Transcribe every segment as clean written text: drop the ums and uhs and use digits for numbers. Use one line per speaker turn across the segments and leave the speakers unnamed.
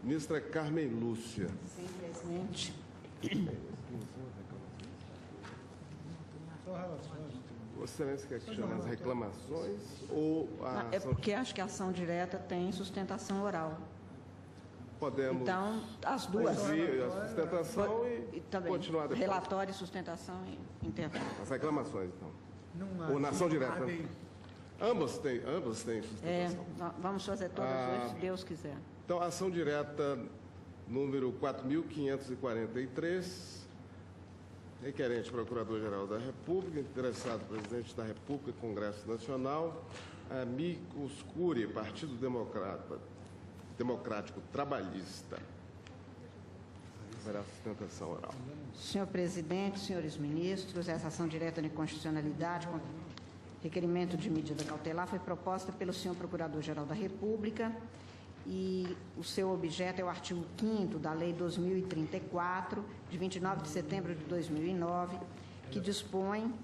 Ministra Carmen Lúcia.
Sim, presidente.
Vossa Excelência quer que chame as reclamações ou a
É porque acho que a ação direta tem sustentação oral.
Podemos
Então, as duas.
ouvir a sustentação e
Também.
continuar depois.
Relatório, sustentação e intervalo.
As reclamações, então.
Não
Ou na ação direta.
Bem.
Ambas têm sustentação.
Vamos fazer todas hoje, se Deus quiser.
Então, a ação direta número 4.543, requerente Procurador-Geral da República, interessado Presidente da República, Congresso Nacional, Amicus Curiae, Partido Democrático Trabalhista. Haverá sustentação oral.
Senhor presidente, senhores ministros, essa ação direta de inconstitucionalidade com requerimento de medida cautelar foi proposta pelo senhor Procurador-Geral da República e o seu objeto é o artigo 5º da Lei 2034, de 29 de setembro de 2009, que dispõe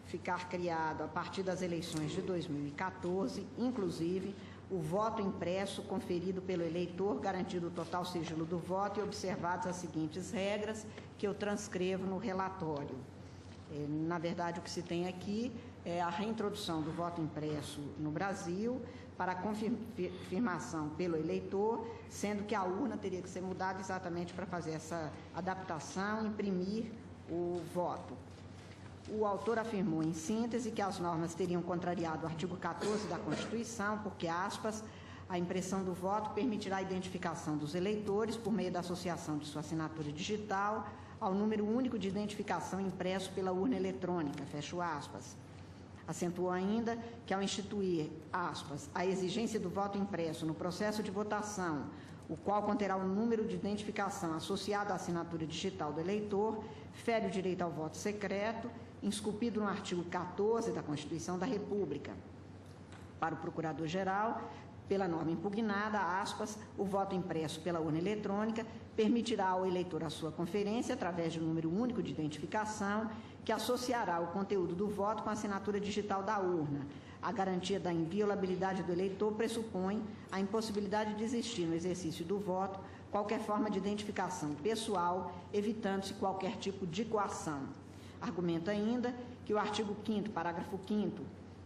ficar criado, a partir das eleições de 2014, inclusive, o voto impresso conferido pelo eleitor, garantido o total sigilo do voto e observadas as seguintes regras que eu transcrevo no relatório. Na verdade, o que se tem aqui é a reintrodução do voto impresso no Brasil para confirmação pelo eleitor, sendo que a urna teria que ser mudada exatamente para fazer essa adaptação, imprimir o voto. O autor afirmou, em síntese, que as normas teriam contrariado o artigo 14 da Constituição, porque, aspas, a impressão do voto permitirá a identificação dos eleitores por meio da associação de sua assinatura digital ao número único de identificação impresso pela urna eletrônica, fecho aspas. Acentuou ainda que, ao instituir, aspas, a exigência do voto impresso no processo de votação, o qual conterá o número de identificação associado à assinatura digital do eleitor, fere o direito ao voto secreto, esculpido no artigo 14 da Constituição da República. Para o Procurador-Geral, pela norma impugnada, aspas, o voto impresso pela urna eletrônica permitirá ao eleitor a sua conferência através de um número único de identificação que associará o conteúdo do voto com a assinatura digital da urna. A garantia da inviolabilidade do eleitor pressupõe a impossibilidade de existir no exercício do voto qualquer forma de identificação pessoal, evitando-se qualquer tipo de coação. Argumenta ainda que o artigo 5º, parágrafo 5º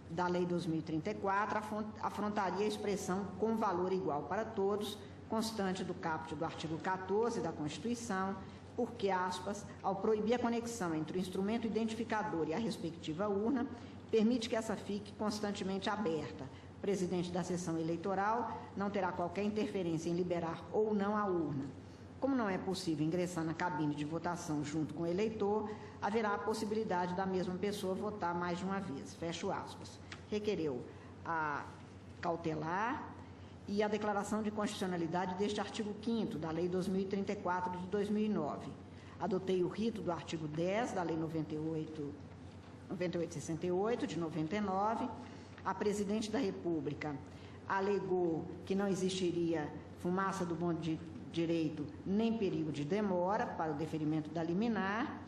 da Lei 2034 afrontaria a expressão com valor igual para todos, constante do caput do artigo 14 da Constituição, porque, aspas, ao proibir a conexão entre o instrumento identificador e a respectiva urna, permite que essa fique constantemente aberta. O presidente da sessão eleitoral não terá qualquer interferência em liberar ou não a urna. Como não é possível ingressar na cabine de votação junto com o eleitor, haverá a possibilidade da mesma pessoa votar mais de uma vez. Fecho aspas. Requereu a cautelar e a declaração de constitucionalidade deste artigo 5º da Lei 2034 de 2009. Adotei o rito do artigo 10 da Lei 9868 de 99. A Presidente da República alegou que não existiria fumaça do bom direito nem perigo de demora para o deferimento da liminar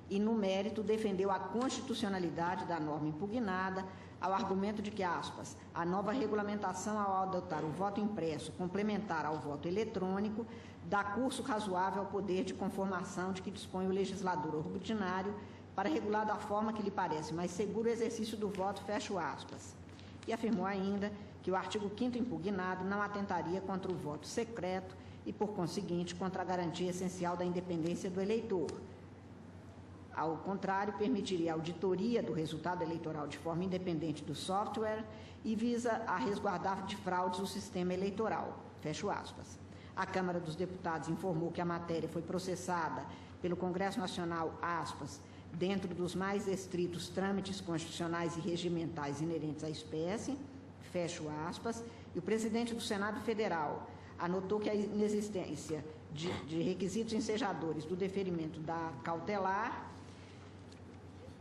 e, no mérito, defendeu a constitucionalidade da norma impugnada ao argumento de que, aspas, a nova regulamentação ao adotar o voto impresso complementar ao voto eletrônico dá curso razoável ao poder de conformação de que dispõe o legislador ordinário para regular da forma que lhe parece mais seguro o exercício do voto, fecho aspas. E afirmou ainda que o artigo 5º impugnado não atentaria contra o voto secreto e, por conseguinte, contra a garantia essencial da independência do eleitor. Ao contrário, permitiria a auditoria do resultado eleitoral de forma independente do software e visa a resguardar de fraudes o sistema eleitoral. Fecho aspas. A Câmara dos Deputados informou que a matéria foi processada pelo Congresso Nacional, aspas, dentro dos mais estritos trâmites constitucionais e regimentais inerentes à espécie, fecho aspas, e o presidente do Senado Federal anotou que a inexistência de requisitos ensejadores do deferimento da cautelar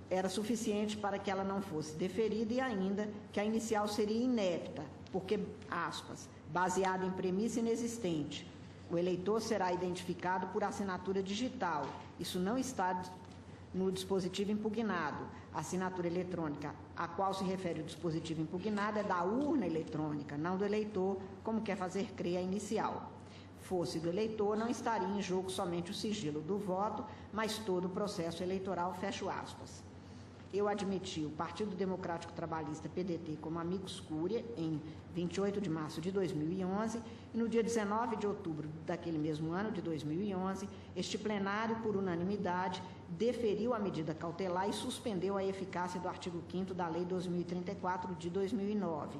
era suficiente para que ela não fosse deferida e ainda que a inicial seria inepta, porque, aspas, baseada em premissa inexistente, o eleitor será identificado por assinatura digital. Isso não está no dispositivo impugnado. A assinatura eletrônica a qual se refere o dispositivo impugnado é da urna eletrônica, não do eleitor, como quer fazer crer a inicial. fosse do eleitor, não estaria em jogo somente o sigilo do voto, mas todo o processo eleitoral, fecho aspas. Eu admiti o Partido Democrático Trabalhista, PDT, como amicus curiae em 28 de março de 2011 e no dia 19 de outubro daquele mesmo ano de 2011, este plenário, por unanimidade, deferiu a medida cautelar e suspendeu a eficácia do artigo 5º da Lei 2034 de 2009.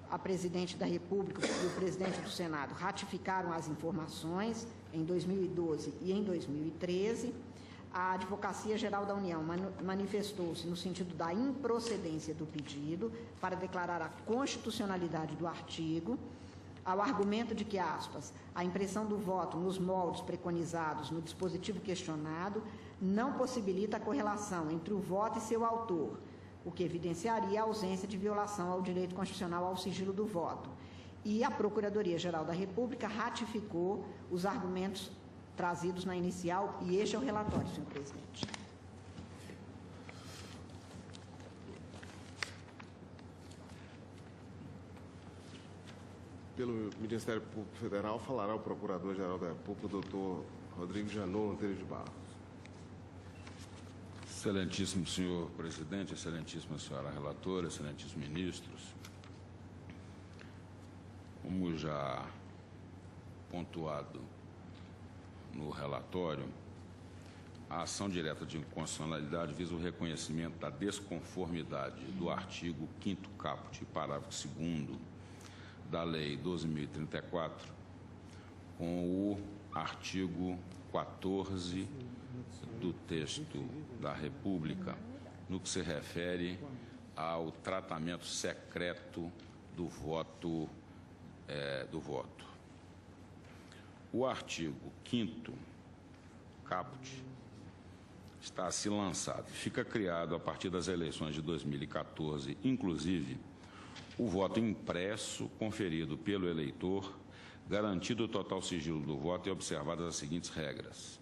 A Presidente da República e o Presidente do Senado ratificaram as informações em 2012 e em 2013. A Advocacia Geral da União manifestou-se no sentido da improcedência do pedido para declarar a constitucionalidade do artigo, ao argumento de que, aspas, a impressão do voto nos moldes preconizados no dispositivo questionado não possibilita a correlação entre o voto e seu autor, o que evidenciaria a ausência de violação ao direito constitucional ao sigilo do voto. E a Procuradoria-Geral da República ratificou os argumentos trazidos na inicial, e este é o relatório, senhor presidente.
Pelo Ministério Público Federal, falará o Procurador-Geral da República, doutor Rodrigo Janot Monteiro de Barros.
Excelentíssimo senhor presidente, excelentíssima senhora relatora, excelentíssimos ministros, como já pontuado no relatório, a ação direta de inconstitucionalidade visa o reconhecimento da desconformidade do artigo 5º caput, parágrafo 2º da Lei 12.034 com o artigo 14 do texto da República, no que se refere ao tratamento secreto do voto. O artigo 5º caput está a se lançado e fica criado a partir das eleições de 2014, inclusive o voto impresso conferido pelo eleitor, garantido o total sigilo do voto e observadas as seguintes regras.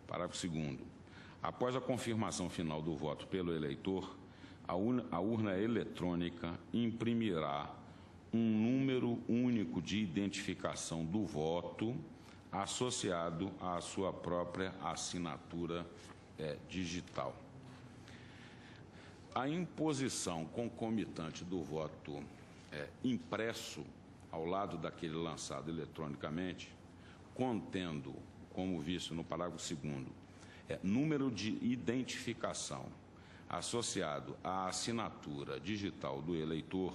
Parágrafo 2º. Após a confirmação final do voto pelo eleitor, a urna eletrônica imprimirá um número único de identificação do voto associado à sua própria assinatura digital. A imposição concomitante do voto impresso ao lado daquele lançado eletronicamente, contendo, como visto no parágrafo 2º, número de identificação associado à assinatura digital do eleitor,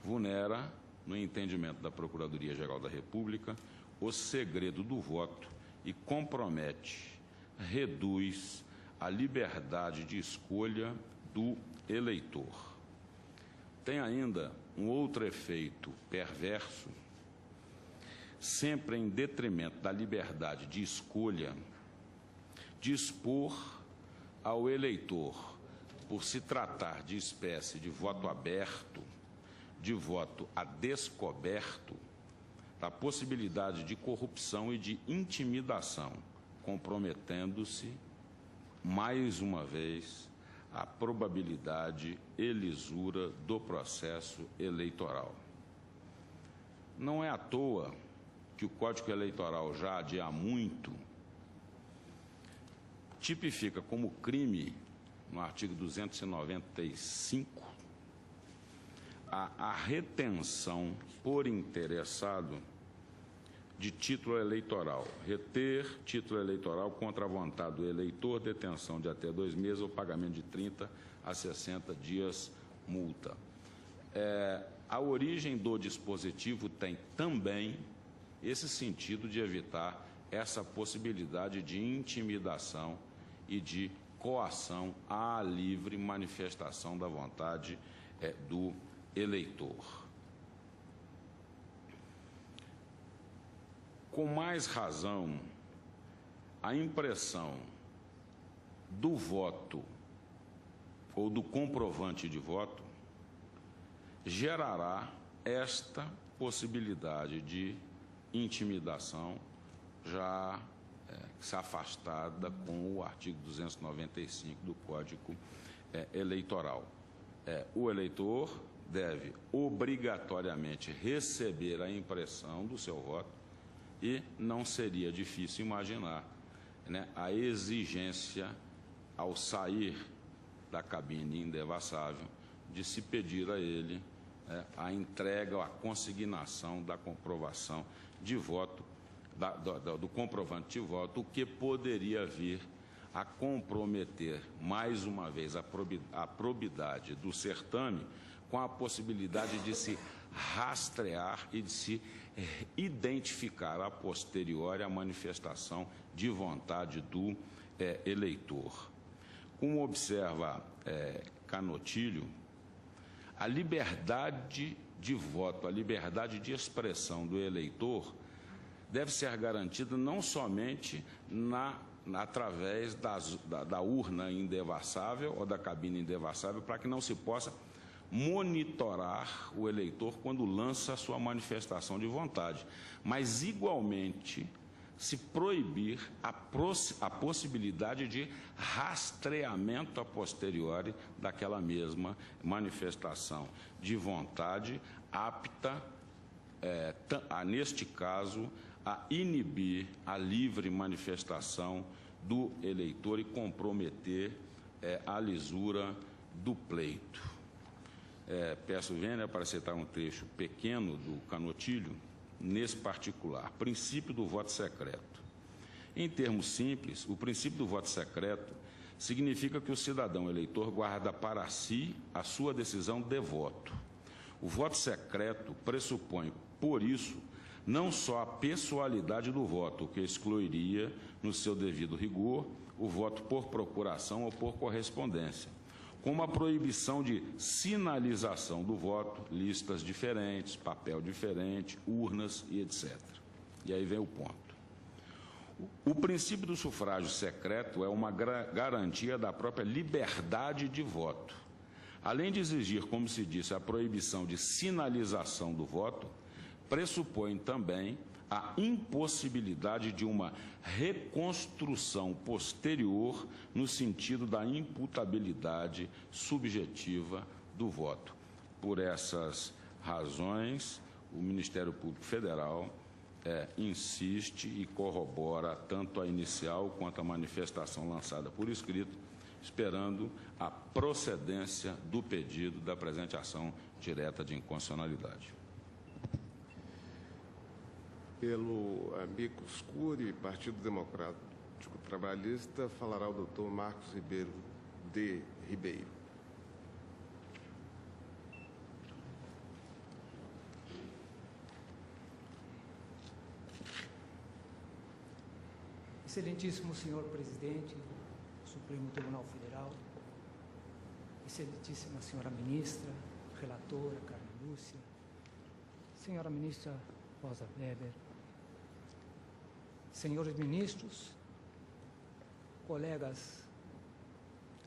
vulnera, no entendimento da Procuradoria-Geral da República, o segredo do voto e compromete, reduz a liberdade de escolha do eleitor. Tem ainda um outro efeito perverso, sempre em detrimento da liberdade de escolha, dispor ao eleitor, por se tratar de espécie de voto aberto, de voto a descoberto, da possibilidade de corrupção e de intimidação, comprometendo-se, mais uma vez, a probabilidade e lisura do processo eleitoral. Não é à toa que o Código Eleitoral já há muito tipifica como crime, no artigo 295, a retenção por interessado de título eleitoral. Reter título eleitoral contra a vontade do eleitor, detenção de até 2 meses ou pagamento de 30 a 60 dias multa. A origem do dispositivo tem também esse sentido de evitar essa possibilidade de intimidação e de coação à livre manifestação da vontade do eleitor. Com mais razão, a impressão do voto ou do comprovante de voto gerará esta possibilidade de intimidação já se afastada com o artigo 295 do Código Eleitoral. O eleitor deve obrigatoriamente receber a impressão do seu voto e não seria difícil imaginar, né, a exigência, ao sair da cabine indevassável, de se pedir a ele a entrega, a consignação da comprovação de voto, do comprovante de voto, o que poderia vir a comprometer, mais uma vez, a probidade do certame, com a possibilidade de se rastrear e de se identificar a posteriori a manifestação de vontade do eleitor. Como observa Canotilho, a liberdade de voto, a liberdade de expressão do eleitor deve ser garantida não somente através da urna indevassável ou da cabine indevassável, para que não se possa monitorar o eleitor quando lança a sua manifestação de vontade, mas igualmente se proibir a possibilidade de rastreamento a posteriori daquela mesma manifestação de vontade, apta, neste caso, a inibir a livre manifestação do eleitor e comprometer a lisura do pleito. Peço vênia para citar um trecho pequeno do Canotilho, nesse particular, princípio do voto secreto. Em termos simples, o princípio do voto secreto significa que o cidadão eleitor guarda para si a sua decisão de voto. O voto secreto pressupõe, por isso, não só a pessoalidade do voto, o que excluiria, no seu devido rigor, o voto por procuração ou por correspondência, como a proibição de sinalização do voto, listas diferentes, papel diferente, urnas e etc. E aí vem o ponto. O princípio do sufrágio secreto é uma garantia da própria liberdade de voto. Além de exigir, como se disse, a proibição de sinalização do voto, pressupõe também a impossibilidade de uma reconstrução posterior no sentido da imputabilidade subjetiva do voto. Por essas razões, o Ministério Público Federal insiste e corrobora tanto a inicial quanto a manifestação lançada por escrito, esperando a procedência do pedido da presente ação direta de inconstitucionalidade.
Pelo amicus curiae, Partido Democrático Trabalhista, falará o doutor Marcos Ribeiro de Ribeiro.
Excelentíssimo senhor presidente do Supremo Tribunal Federal, excelentíssima senhora ministra, relatora Carmen Lúcia, senhora ministra Rosa Weber, senhores ministros, colegas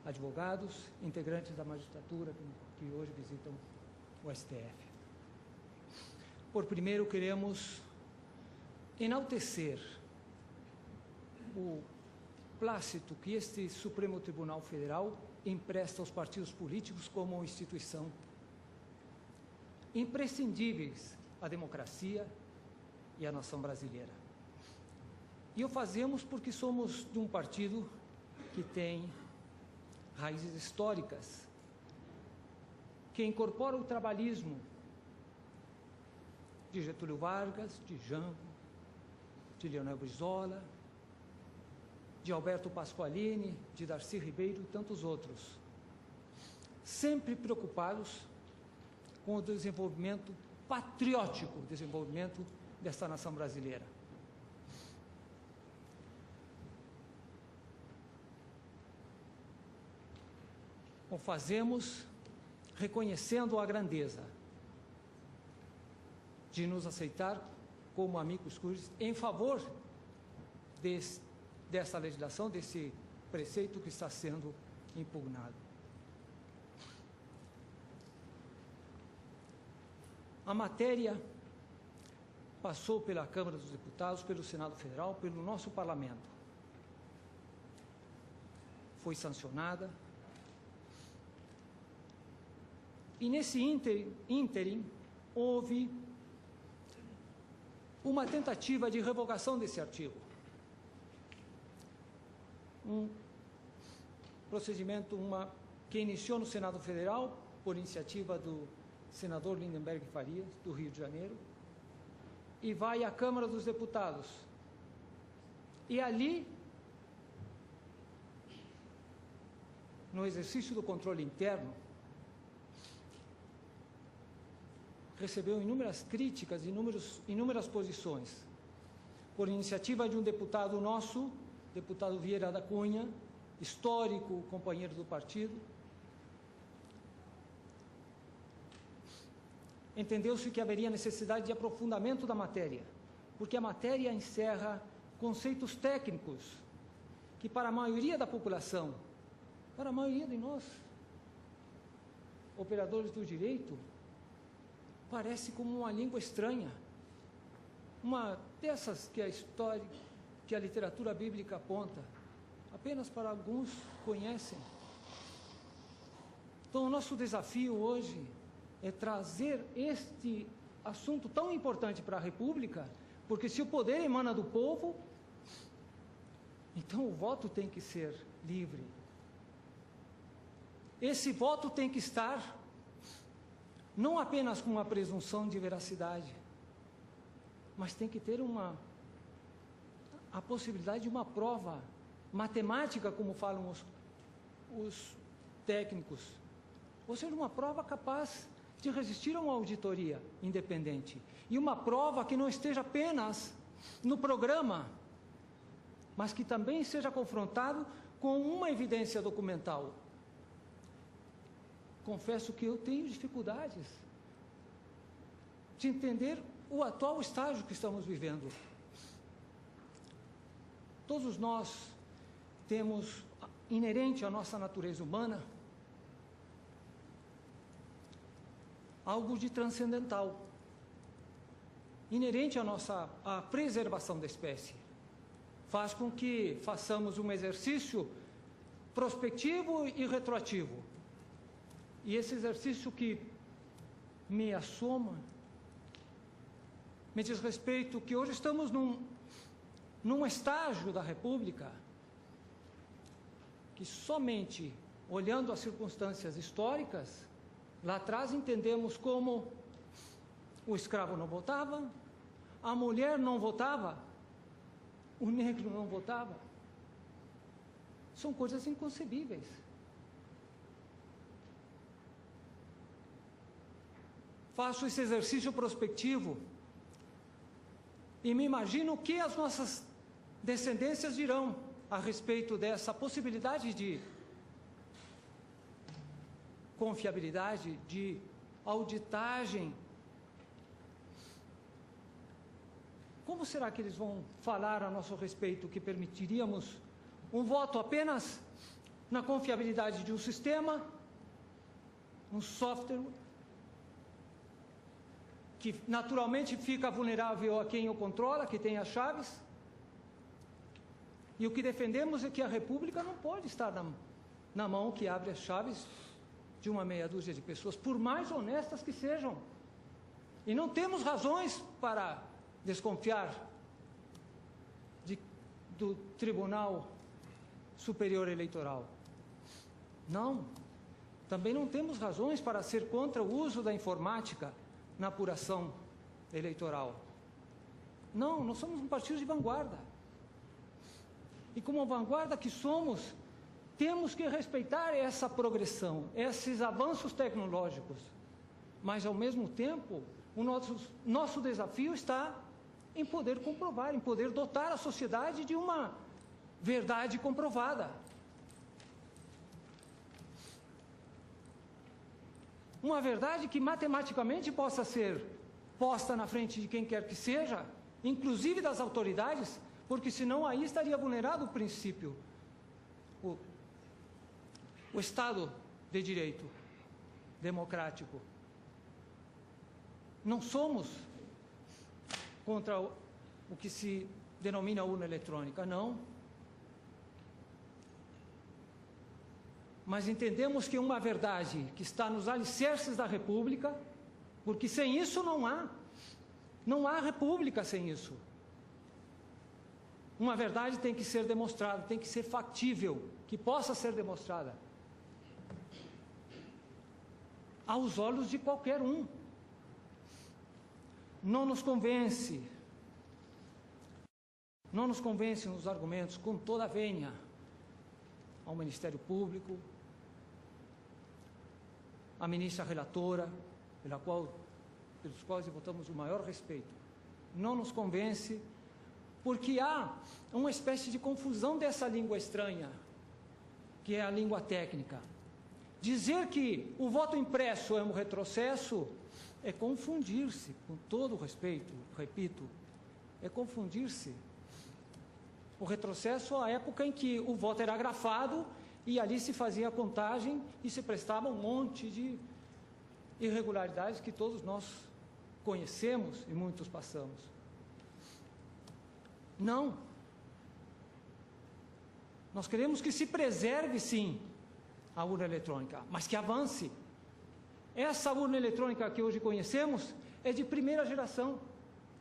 advogados, integrantes da magistratura que hoje visitam o STF. Por primeiro, queremos enaltecer o plácito que este Supremo Tribunal Federal empresta aos partidos políticos como instituição imprescindíveis à democracia e à nação brasileira. E o fazemos porque somos de um partido que tem raízes históricas, que incorpora o trabalhismo de Getúlio Vargas, de Jango, de Leonel Brizola, de Alberto Pasqualini, de Darcy Ribeiro e tantos outros, sempre preocupados com o desenvolvimento patriótico, o desenvolvimento desta nação brasileira. O fazemos reconhecendo a grandeza de nos aceitar como amicus curiae em favor dessa legislação, desse preceito que está sendo impugnado. A matéria passou pela Câmara dos Deputados, pelo Senado Federal, pelo nosso Parlamento. Foi sancionada. E nesse ínterim houve uma tentativa de revogação desse artigo. Um procedimento que iniciou no Senado Federal, por iniciativa do senador Lindenberg Farias, do Rio de Janeiro, e vai à Câmara dos Deputados. E ali, no exercício do controle interno, recebeu inúmeras críticas, inúmeras posições, por iniciativa de um deputado nosso, deputado Vieira da Cunha, histórico companheiro do partido. Entendeu-se que haveria necessidade de aprofundamento da matéria, porque a matéria encerra conceitos técnicos que, para a maioria da população, para a maioria de nós, operadores do direito, parece como uma língua estranha, uma dessas que a história, que a literatura bíblica aponta, apenas para alguns conhecem. Então, o nosso desafio hoje é trazer este assunto tão importante para a República, porque se o poder emana do povo, então o voto tem que ser livre. Esse voto tem que estar não apenas com uma presunção de veracidade, mas tem que ter a possibilidade de uma prova matemática, como falam os técnicos, ou seja, uma prova capaz de resistir a uma auditoria independente, e uma prova que não esteja apenas no programa, mas que também seja confrontado com uma evidência documental. Confesso que eu tenho dificuldades de entender o atual estágio que estamos vivendo. Todos nós temos, inerente à nossa natureza humana, algo de transcendental, inerente à preservação da espécie. Faz com que façamos um exercício prospectivo e retroativo. E esse exercício que me assoma, me diz respeito que hoje estamos num estágio da República que somente olhando as circunstâncias históricas, lá atrás entendemos como o escravo não votava, a mulher não votava, o negro não votava. São coisas inconcebíveis. Faço esse exercício prospectivo e me imagino o que as nossas descendências dirão a respeito dessa possibilidade de confiabilidade, de auditagem. Como será que eles vão falar a nosso respeito que permitiríamos um voto apenas na confiabilidade de um sistema, um software, que naturalmente fica vulnerável a quem o controla, que tem as chaves? E o que defendemos é que a República não pode estar na mão que abre as chaves de uma meia dúzia de pessoas, por mais honestas que sejam. E não temos razões para desconfiar do Tribunal Superior Eleitoral. Não. Também não temos razões para ser contra o uso da informática na apuração eleitoral. Não, nós somos um partido de vanguarda. E como vanguarda que somos, temos que respeitar essa progressão, esses avanços tecnológicos. Mas, ao mesmo tempo, o nosso desafio está em poder comprovar, em poder dotar a sociedade de uma verdade comprovada. Uma verdade que matematicamente possa ser posta na frente de quem quer que seja, inclusive das autoridades, porque senão aí estaria vulnerado o princípio, o Estado de Direito democrático. Não somos contra o que se denomina urna eletrônica, não. mas entendemos que uma verdade que está nos alicerces da República, porque sem isso não há República sem isso. Uma verdade tem que ser demonstrada, tem que ser factível, que possa ser demonstrada aos olhos de qualquer um. Não nos convencem os argumentos com toda a vênia ao Ministério Público, à ministra relatora, pelos quais votamos o maior respeito. Não nos convence porque há uma espécie de confusão dessa língua estranha, que é a língua técnica. Dizer que o voto impresso é um retrocesso é confundir-se, com todo o respeito, repito, é confundir-se. O retrocesso à época em que o voto era grafado e ali se fazia a contagem e se prestava um monte de irregularidades que todos nós conhecemos e muitos passamos. Não. Nós queremos que se preserve, sim, a urna eletrônica, mas que avance. Essa urna eletrônica que hoje conhecemos é de primeira geração.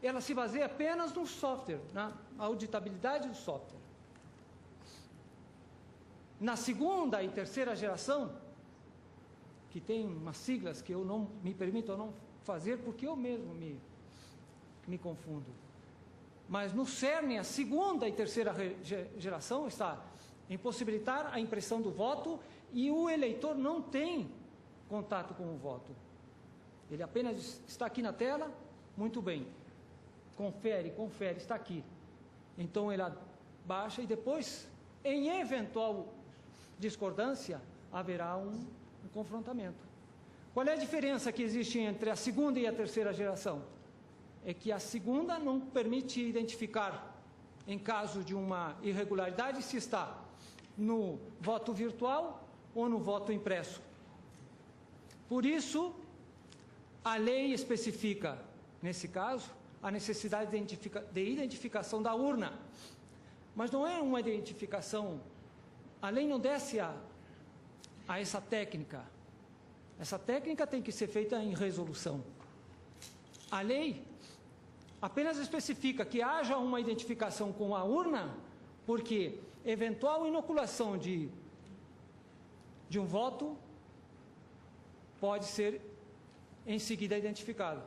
Ela se baseia apenas no software, na auditabilidade do software. Na segunda e terceira geração, que tem umas siglas que eu não me permito não fazer porque eu mesmo me confundo. Mas no cerne, a segunda e terceira geração está em possibilitar a impressão do voto e o eleitor não tem contato com o voto. Ele apenas está aqui na tela, muito bem. Confere, está aqui. Então ele baixa e depois, em eventual discordância, haverá um confrontamento. Qual é a diferença que existe entre a segunda e a terceira geração? É que a segunda não permite identificar, em caso de uma irregularidade, se está no voto virtual ou no voto impresso. Por isso, a lei especifica, nesse caso, a necessidade de identificação da urna. Mas não é uma identificação, a lei não desce a essa técnica. Essa técnica tem que ser feita em resolução. A lei apenas especifica que haja uma identificação com a urna, porque eventual inoculação de um voto pode ser em seguida identificado.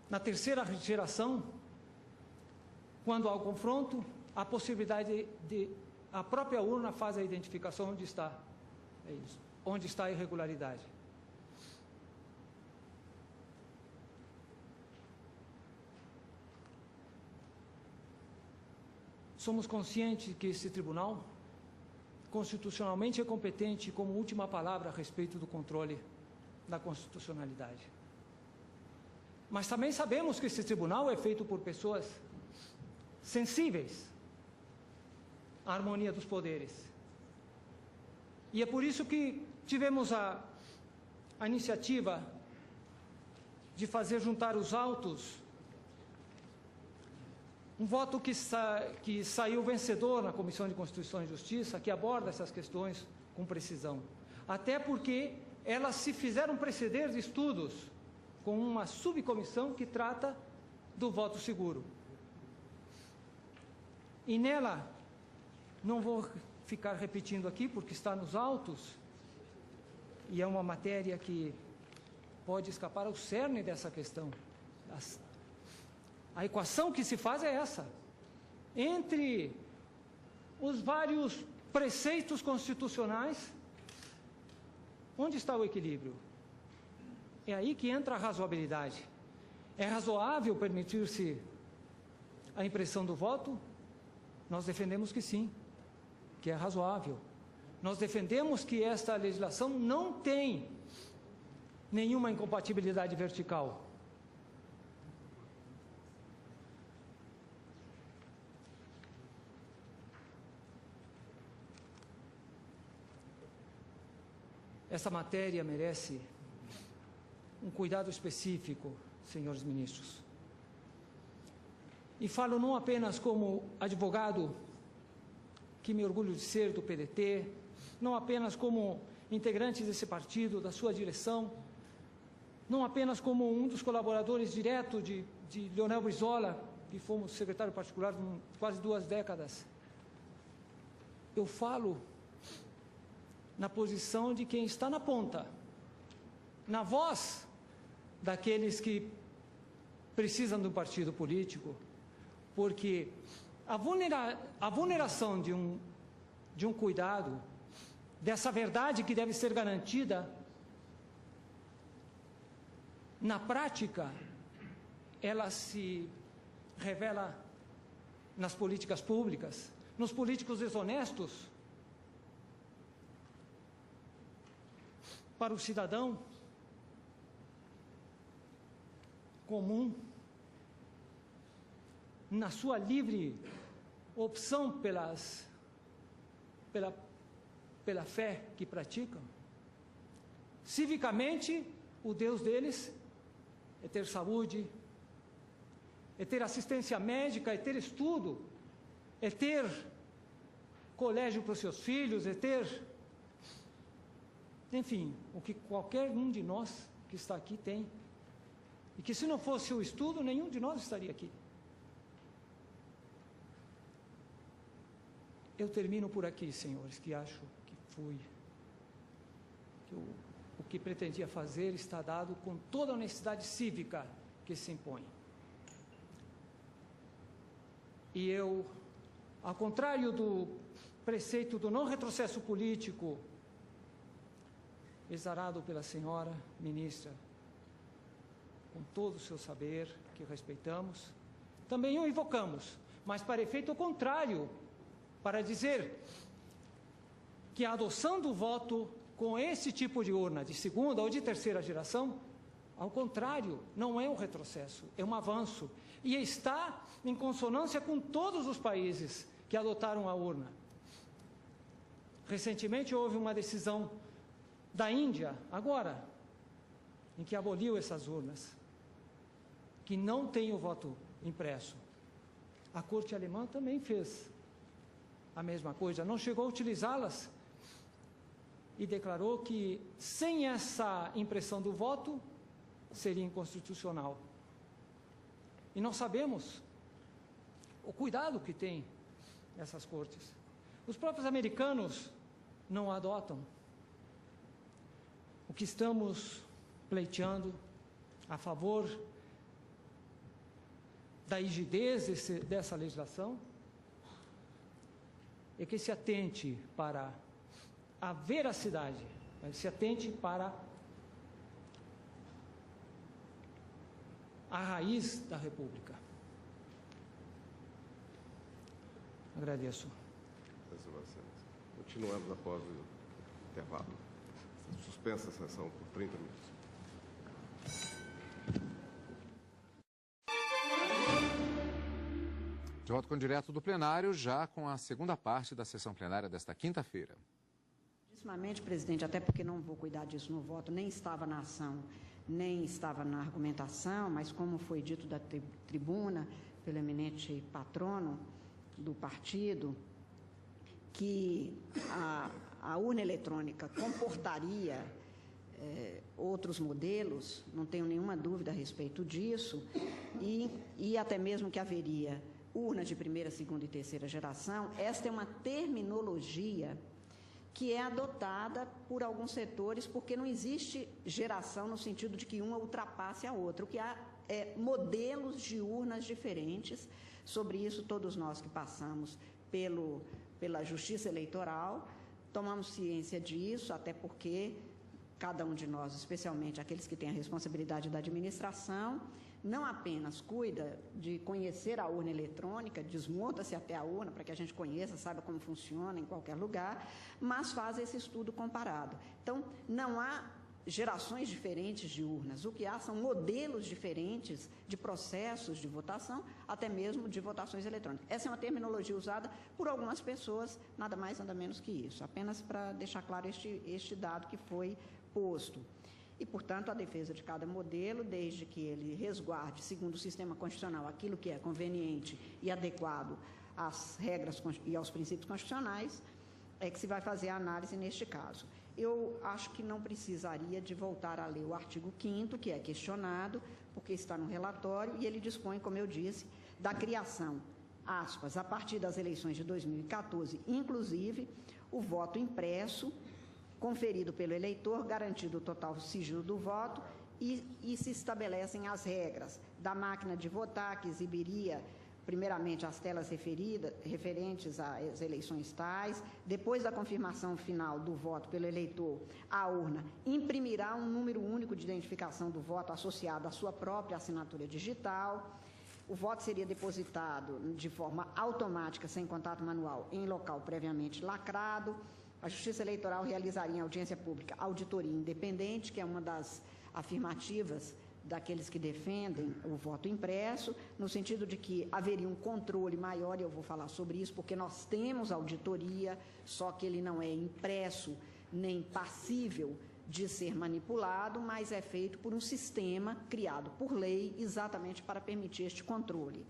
Na terceira geração, quando há o confronto, a possibilidade de a própria urna faz a identificação onde está. É isso. Onde está a irregularidade. Somos conscientes que esse tribunal constitucionalmente é competente como última palavra a respeito do controle da constitucionalidade. Mas também sabemos que esse tribunal é feito por pessoas sensíveis à harmonia dos poderes. E é por isso que tivemos a iniciativa de fazer juntar os autos, um voto que saiu vencedor na Comissão de Constituição e Justiça, que aborda essas questões com precisão. Até porque elas se fizeram preceder de estudos com uma subcomissão que trata do voto seguro. E nela, não vou ficar repetindo aqui, porque está nos autos, e é uma matéria que pode escapar ao cerne dessa questão. A equação que se faz é essa. Entre os vários preceitos constitucionais, onde está o equilíbrio? É aí que entra a razoabilidade. É razoável permitir-se a impressão do voto? Nós defendemos que sim, que é razoável. Nós defendemos que esta legislação não tem nenhuma incompatibilidade vertical. Essa matéria merece um cuidado específico, senhores ministros. E falo não apenas como advogado que me orgulho de ser do PDT, não apenas como integrante desse partido, da sua direção, não apenas como um dos colaboradores diretos de Leonel Brizola, que fomos secretário particular por quase 2 décadas. Eu falo na posição de quem está na ponta, na voz daqueles que precisam de um partido político, porque a vulneração de um cuidado, dessa verdade que deve ser garantida, na prática, ela se revela nas políticas públicas, nos políticos desonestos. Para o cidadão comum, na sua livre opção pela fé que praticam, civicamente, o Deus deles é ter saúde, é ter assistência médica, é ter estudo, é ter colégio para os seus filhos, é ter, enfim, o que qualquer um de nós que está aqui tem. E que se não fosse o estudo, nenhum de nós estaria aqui. Eu termino por aqui, senhores, que acho que o que pretendia fazer está dado com toda a honestidade cívica que se impõe. E eu, ao contrário do preceito do não retrocesso político, exarado pela senhora ministra, com todo o seu saber, que respeitamos, também o invocamos, mas para efeito contrário, para dizer que a adoção do voto com esse tipo de urna, de segunda ou de terceira geração, ao contrário, não é um retrocesso, é um avanço, e está em consonância com todos os países que adotaram a urna. Recentemente houve uma decisão da Índia, agora, em que aboliu essas urnas, que não tem o voto impresso. A corte alemã também fez a mesma coisa, não chegou a utilizá-las e declarou que sem essa impressão do voto seria inconstitucional. E nós sabemos o cuidado que tem essas cortes. Os próprios americanos não adotam. O que estamos pleiteando a favor da rigidez dessa legislação é que se atente para a veracidade, se atente para a raiz da República. Agradeço.
Continuamos após o intervalo. Suspensa a sessão por 30 minutos.
De volta com o direto do plenário, já com a segunda parte da sessão plenária desta quinta-feira.
Ultimamente, presidente, até porque não vou cuidar disso no voto, nem estava na ação, nem estava na argumentação, mas como foi dito da tribuna pelo eminente patrono do partido, que a urna eletrônica comportaria outros modelos, não tenho nenhuma dúvida a respeito disso, e até mesmo que haveria urnas de primeira, segunda e terceira geração. Esta é uma terminologia que é adotada por alguns setores, porque não existe geração no sentido de que uma ultrapasse a outra. O que há é modelos de urnas diferentes. Sobre isso, todos nós que passamos pela Justiça Eleitoral tomamos ciência disso, até porque cada um de nós, especialmente aqueles que têm a responsabilidade da administração, não apenas cuida de conhecer a urna eletrônica, desmonta-se até a urna para que a gente conheça, saiba como funciona em qualquer lugar, mas faz esse estudo comparado. Então, não há gerações diferentes de urnas, o que há são modelos diferentes de processos de votação, até mesmo de votações eletrônicas. Essa é uma terminologia usada por algumas pessoas, nada mais, nada menos que isso, apenas para deixar claro este dado que foi posto. E, portanto, a defesa de cada modelo, desde que ele resguarde, segundo o sistema constitucional, aquilo que é conveniente e adequado às regras e aos princípios constitucionais, é que se vai fazer a análise neste caso. Eu acho que não precisaria de voltar a ler o artigo 5º, que é questionado, porque está no relatório, e ele dispõe, como eu disse, da criação, aspas, a partir das eleições de 2014, inclusive, o voto impresso, conferido pelo eleitor, garantido o total sigilo do voto, e se estabelecem as regras da máquina de votar, que exibiria, primeiramente, as telas referentes às eleições tais. Depois da confirmação final do voto pelo eleitor, a urna imprimirá um número único de identificação do voto associado à sua própria assinatura digital. O voto seria depositado de forma automática, sem contato manual, em local previamente lacrado. A Justiça Eleitoral realizaria em audiência pública auditoria independente, que é uma das afirmativas daqueles que defendem o voto impresso, no sentido de que haveria um controle maior, e eu vou falar sobre isso, porque nós temos auditoria, só que ele não é impresso nem passível de ser manipulado, mas é feito por um sistema criado por lei exatamente para permitir este controle.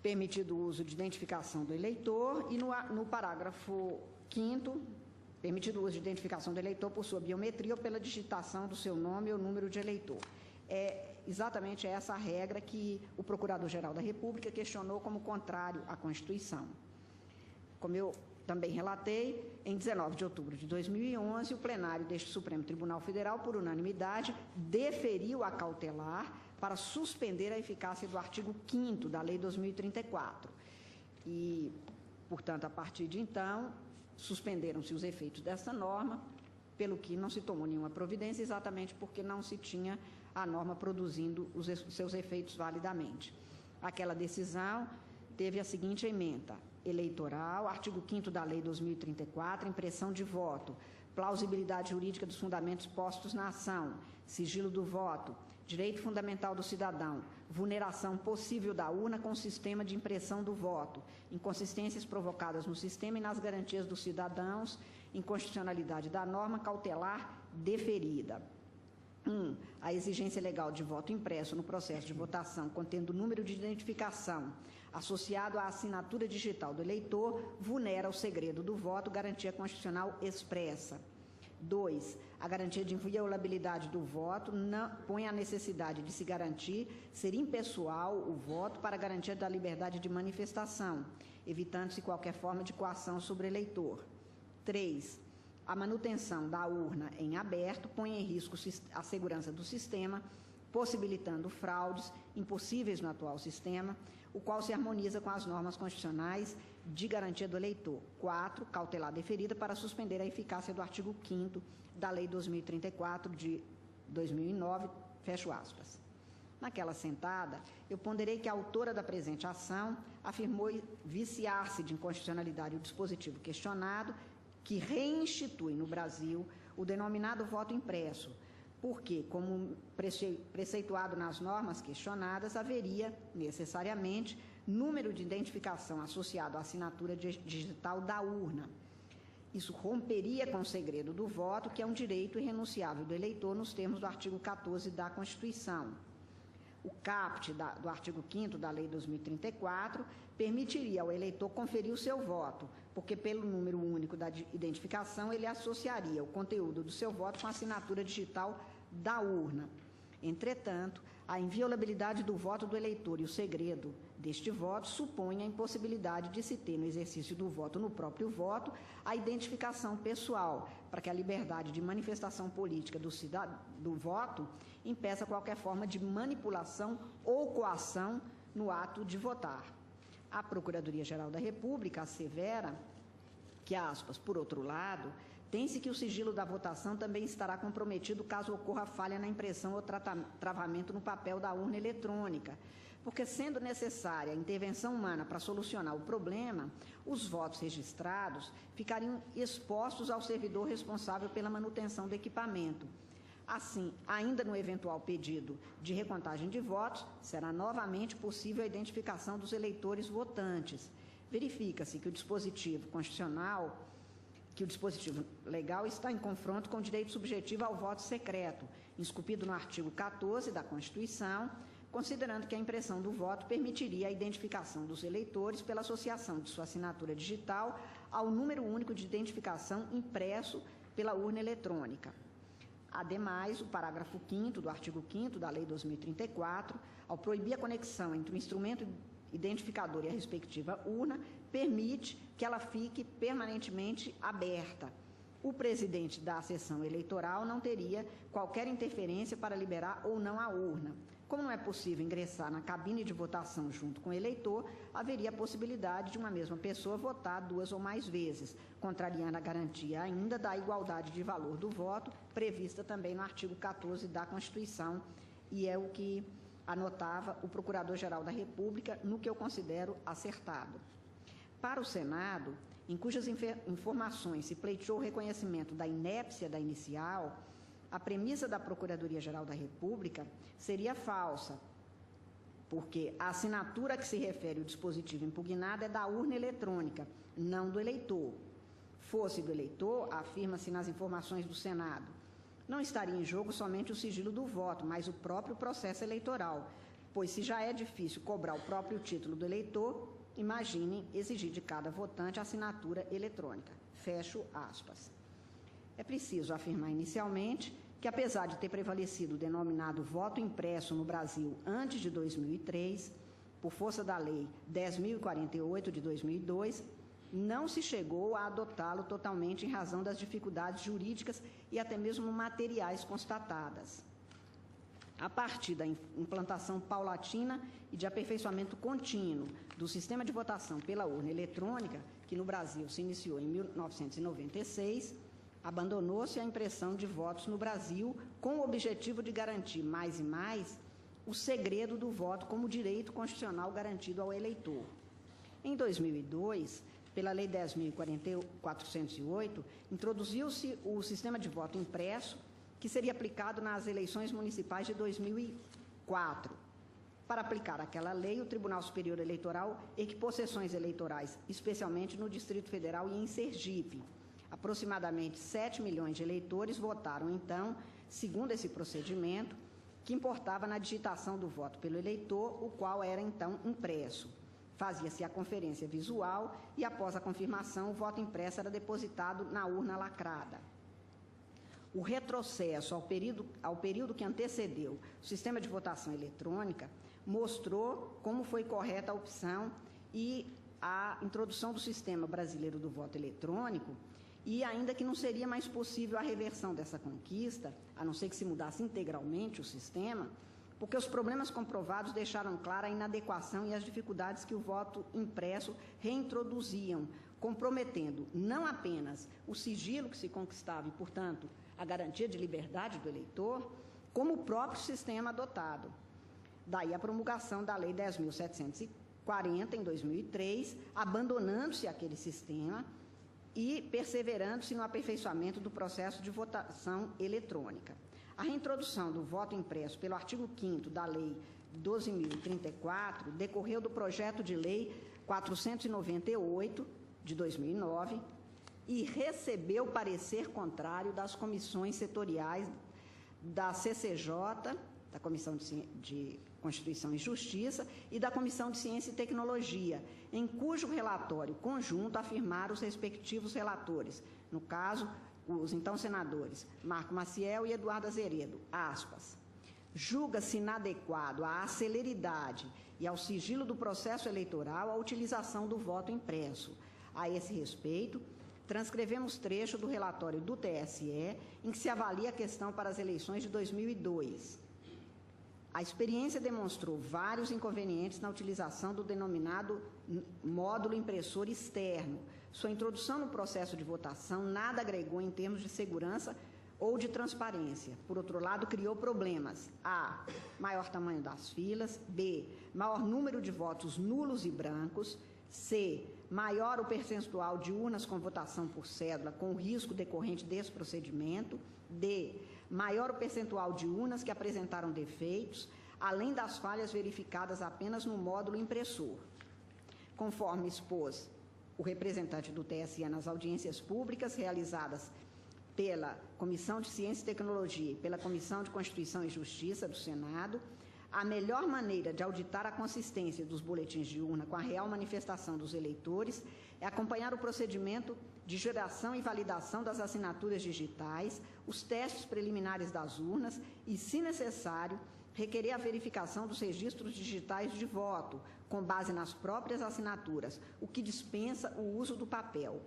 Permitido o uso de identificação do eleitor e no parágrafo 5º, permitido o uso de identificação do eleitor por sua biometria ou pela digitação do seu nome ou número de eleitor. É exatamente essa a regra que o Procurador-Geral da República questionou como contrário à Constituição. Como eu também relatei, em 19 de outubro de 2011, o plenário deste Supremo Tribunal Federal, por unanimidade, deferiu a cautelar para suspender a eficácia do artigo 5º da Lei 2034. E, portanto, a partir de então, suspenderam-se os efeitos dessa norma, pelo que não se tomou nenhuma providência, exatamente porque não se tinha a norma produzindo os seus efeitos validamente. Aquela decisão teve a seguinte ementa: eleitoral, artigo 5º da Lei 2034, impressão de voto, plausibilidade jurídica dos fundamentos postos na ação, sigilo do voto, direito fundamental do cidadão, vulneração possível da urna com o sistema de impressão do voto, inconsistências provocadas no sistema e nas garantias dos cidadãos, inconstitucionalidade da norma cautelar deferida. 1. A exigência legal de voto impresso no processo de votação contendo número de identificação associado à assinatura digital do eleitor vulnera o segredo do voto, garantia constitucional expressa. 2. A garantia de inviolabilidade do voto põe a necessidade de se garantir ser impessoal o voto para a garantia da liberdade de manifestação, evitando-se qualquer forma de coação sobre o eleitor. 3. A manutenção da urna em aberto põe em risco a segurança do sistema, possibilitando fraudes impossíveis no atual sistema, o qual se harmoniza com as normas constitucionais de garantia do eleitor. 4. Cautelar deferida para suspender a eficácia do artigo 5º da Lei 2034 de 2009, fecho aspas. Naquela sentada, eu ponderei que a autora da presente ação afirmou viciar-se de inconstitucionalidade o dispositivo questionado, que reinstitui no Brasil o denominado voto impresso, porque, como preceituado nas normas questionadas, haveria, necessariamente, número de identificação associado à assinatura digital da urna. Isso romperia com o segredo do voto, que é um direito irrenunciável do eleitor nos termos do artigo 14 da Constituição. O caput do artigo 5º da Lei 2034 permitiria ao eleitor conferir o seu voto, porque pelo número único da identificação ele associaria o conteúdo do seu voto com a assinatura digital da urna. Entretanto, a inviolabilidade do voto do eleitor e o segredo deste voto supõe a impossibilidade de se ter no exercício do voto no próprio voto a identificação pessoal, para que a liberdade de manifestação política do voto impeça qualquer forma de manipulação ou coação no ato de votar. A Procuradoria-Geral da República assevera que, aspas, por outro lado, tem-se que o sigilo da votação também estará comprometido caso ocorra falha na impressão ou travamento no papel da urna eletrônica, porque, sendo necessária a intervenção humana para solucionar o problema, os votos registrados ficariam expostos ao servidor responsável pela manutenção do equipamento. Assim, ainda no eventual pedido de recontagem de votos, será novamente possível a identificação dos eleitores votantes. Verifica-se que o dispositivo legal está em confronto com o direito subjetivo ao voto secreto, esculpido no artigo 14 da Constituição, considerando que a impressão do voto permitiria a identificação dos eleitores pela associação de sua assinatura digital ao número único de identificação impresso pela urna eletrônica. Ademais, o parágrafo 5º do artigo 5º da Lei 2034, ao proibir a conexão entre o instrumento identificador e a respectiva urna, permite que ela fique permanentemente aberta. O presidente da sessão eleitoral não teria qualquer interferência para liberar ou não a urna. Como não é possível ingressar na cabine de votação junto com o eleitor, haveria a possibilidade de uma mesma pessoa votar 2 ou mais vezes, contrariando a garantia ainda da igualdade de valor do voto, prevista também no artigo 14 da Constituição, e é o que anotava o Procurador-Geral da República, no que eu considero acertado. Para o Senado, em cujas informações se pleiteou o reconhecimento da inépcia da inicial, a premissa da Procuradoria-Geral da República seria falsa, porque a assinatura a que se refere o dispositivo impugnado é da urna eletrônica, não do eleitor. Fosse do eleitor, afirma-se nas informações do Senado, não estaria em jogo somente o sigilo do voto, mas o próprio processo eleitoral, pois se já é difícil cobrar o próprio título do eleitor, imaginem exigir de cada votante a assinatura eletrônica. Fecho aspas. É preciso afirmar inicialmente que, apesar de ter prevalecido o denominado voto impresso no Brasil antes de 2003, por força da Lei 10.048 de 2002, não se chegou a adotá-lo totalmente em razão das dificuldades jurídicas e até mesmo materiais constatadas. A partir da implantação paulatina e de aperfeiçoamento contínuo do sistema de votação pela urna eletrônica, que no Brasil se iniciou em 1996, abandonou-se a impressão de votos no Brasil com o objetivo de garantir mais e mais o segredo do voto como direito constitucional garantido ao eleitor. Em 2002, pela Lei 10.408, introduziu-se o sistema de voto impresso, que seria aplicado nas eleições municipais de 2004. Para aplicar aquela lei, o Tribunal Superior Eleitoral equipou sessões eleitorais, especialmente no Distrito Federal e em Sergipe. Aproximadamente 7 milhões de eleitores votaram, então, segundo esse procedimento, que importava na digitação do voto pelo eleitor, o qual era, então, impresso. Fazia-se a conferência visual e, após a confirmação, o voto impresso era depositado na urna lacrada. O retrocesso ao período que antecedeu o sistema de votação eletrônica mostrou como foi correta a opção e a introdução do Sistema Brasileiro do Voto Eletrônico, e ainda que não seria mais possível a reversão dessa conquista, a não ser que se mudasse integralmente o sistema, porque os problemas comprovados deixaram clara a inadequação e as dificuldades que o voto impresso reintroduziam, comprometendo não apenas o sigilo que se conquistava e, portanto, a garantia de liberdade do eleitor, como o próprio sistema adotado. Daí a promulgação da Lei 10.740, em 2003, abandonando-se aquele sistema e perseverando-se no aperfeiçoamento do processo de votação eletrônica. A reintrodução do voto impresso pelo artigo 5º da Lei 12.034 decorreu do projeto de Lei 498, de 2009, e recebeu parecer contrário das comissões setoriais da CCJ, da Comissão de Constituição e Justiça, e da Comissão de Ciência e Tecnologia, em cujo relatório conjunto afirmaram os respectivos relatores, no caso, os então senadores Marco Maciel e Eduardo Azeredo, aspas, julga-se inadequado à celeridade e ao sigilo do processo eleitoral a utilização do voto impresso. A esse respeito, transcrevemos trecho do relatório do TSE, em que se avalia a questão para as eleições de 2002. A experiência demonstrou vários inconvenientes na utilização do denominado módulo impressor externo. Sua introdução no processo de votação nada agregou em termos de segurança ou de transparência. Por outro lado, criou problemas. A. Maior tamanho das filas. B. Maior número de votos nulos e brancos. C. Maior o percentual de urnas com votação por cédula, com o risco decorrente desse procedimento. D. Maior o percentual de urnas que apresentaram defeitos, além das falhas verificadas apenas no módulo impressor. Conforme expôs o representante do TSE nas audiências públicas realizadas pela Comissão de Ciência e Tecnologia e pela Comissão de Constituição e Justiça do Senado, a melhor maneira de auditar a consistência dos boletins de urna com a real manifestação dos eleitores é acompanhar o procedimento de geração e validação das assinaturas digitais, os testes preliminares das urnas e, se necessário, requerer a verificação dos registros digitais de voto, com base nas próprias assinaturas, o que dispensa o uso do papel.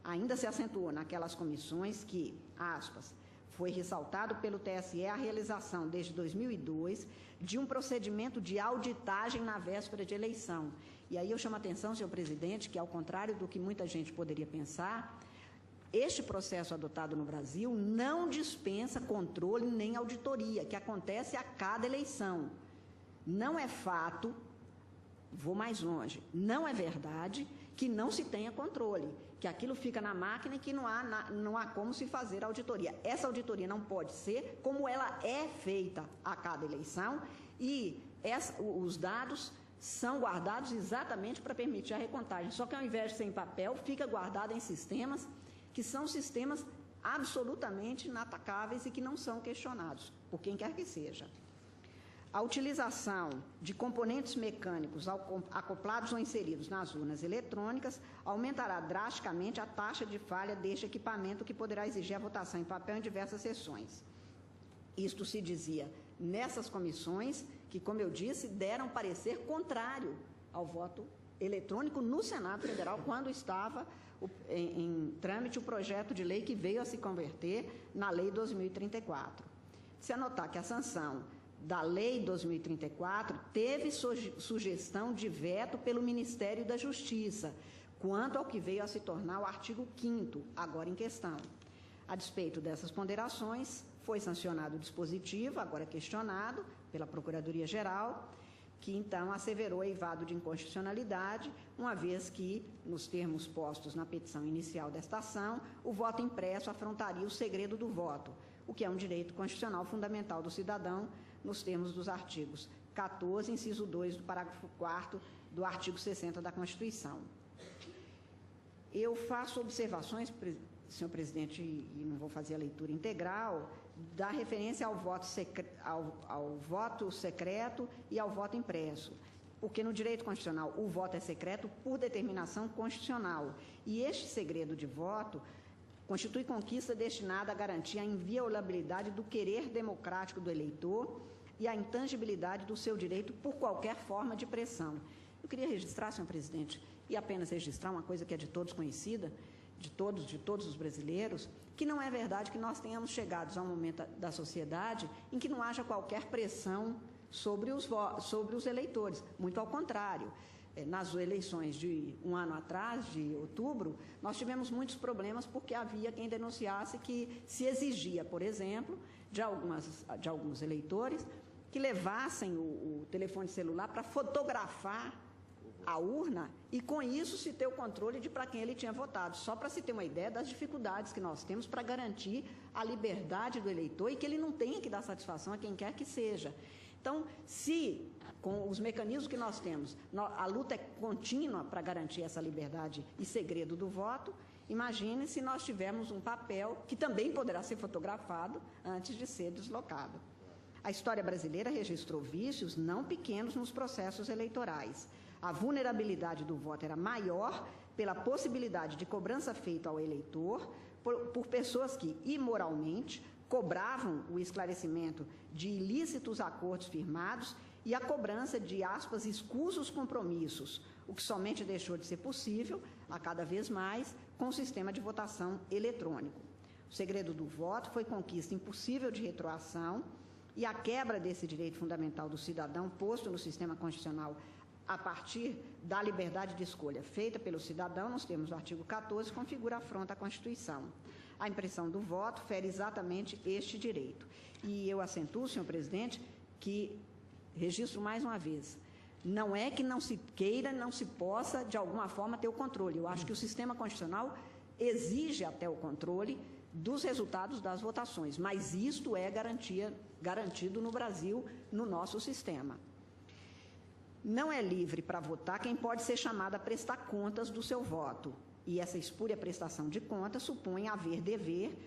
Ainda se acentuou naquelas comissões que, aspas, foi ressaltado pelo TSE a realização, desde 2002, de um procedimento de auditagem na véspera de eleição. E aí eu chamo a atenção, senhor presidente, que, ao contrário do que muita gente poderia pensar, este processo adotado no Brasil não dispensa controle nem auditoria, que acontece a cada eleição. Não é fato, vou mais longe, não é verdade que não se tenha controle, que aquilo fica na máquina e que não há como se fazer auditoria. Essa auditoria não pode ser como ela é feita a cada eleição e os dados são guardados exatamente para permitir a recontagem. Só que, ao invés de ser em papel, fica guardado em sistemas que são sistemas absolutamente inatacáveis e que não são questionados, por quem quer que seja. A utilização de componentes mecânicos acoplados ou inseridos nas urnas eletrônicas aumentará drasticamente a taxa de falha deste equipamento, que poderá exigir a votação em papel em diversas sessões. Isto se dizia nessas comissões que, como eu disse, deram parecer contrário ao voto eletrônico no Senado Federal, quando estava em trâmite o projeto de lei que veio a se converter na Lei 2034. Se anotar que a sanção da Lei 2034 teve sugestão de veto pelo Ministério da Justiça, quanto ao que veio a se tornar o artigo 5º, agora em questão. A despeito dessas ponderações, foi sancionado o dispositivo, agora questionado pela Procuradoria-Geral, que então asseverou eivado de inconstitucionalidade, uma vez que, nos termos postos na petição inicial desta ação, o voto impresso afrontaria o segredo do voto, o que é um direito constitucional fundamental do cidadão, nos termos dos artigos 14, inciso 2 do parágrafo 4º do artigo 60 da Constituição. Eu faço observações, senhor presidente, e não vou fazer a leitura integral, da referência ao voto secreto e ao voto impresso, porque no direito constitucional o voto é secreto por determinação constitucional, e este segredo de voto constitui conquista destinada a garantir a inviolabilidade do querer democrático do eleitor e a intangibilidade do seu direito por qualquer forma de pressão. Eu queria registrar, senhor presidente, e apenas registrar uma coisa que é de todos conhecida, de todos os brasileiros, que não é verdade que nós tenhamos chegado a um momento da sociedade em que não haja qualquer pressão sobre os eleitores. Muito ao contrário. Nas eleições de um ano atrás, de outubro, nós tivemos muitos problemas porque havia quem denunciasse que se exigia, por exemplo, de alguns eleitores que levassem o telefone celular para fotografar a urna e, com isso, se ter o controle de para quem ele tinha votado. Só para se ter uma ideia das dificuldades que nós temos para garantir a liberdade do eleitor e que ele não tenha que dar satisfação a quem quer que seja. Então, se, com os mecanismos que nós temos, a luta é contínua para garantir essa liberdade e segredo do voto, imagine se nós tivermos um papel que também poderá ser fotografado antes de ser deslocado. A história brasileira registrou vícios não pequenos nos processos eleitorais. A vulnerabilidade do voto era maior pela possibilidade de cobrança feita ao eleitor por pessoas que, imoralmente, cobravam o esclarecimento de ilícitos acordos firmados e a cobrança de, aspas, escusos compromissos, o que somente deixou de ser possível, a cada vez mais, com o sistema de votação eletrônico. O segredo do voto foi conquista impossível de retroação e a quebra desse direito fundamental do cidadão posto no sistema constitucional a partir da liberdade de escolha feita pelo cidadão, nos termos do artigo 14, configura afronta à Constituição. A impressão do voto fere exatamente este direito. E eu acentuo, senhor presidente, que, registro mais uma vez, não é que não se queira, não se possa, de alguma forma, ter o controle. Eu acho que o sistema constitucional exige até o controle dos resultados das votações, mas isto é garantido no Brasil, no nosso sistema. Não é livre para votar quem pode ser chamado a prestar contas do seu voto. E essa espúria prestação de contas supõe haver dever,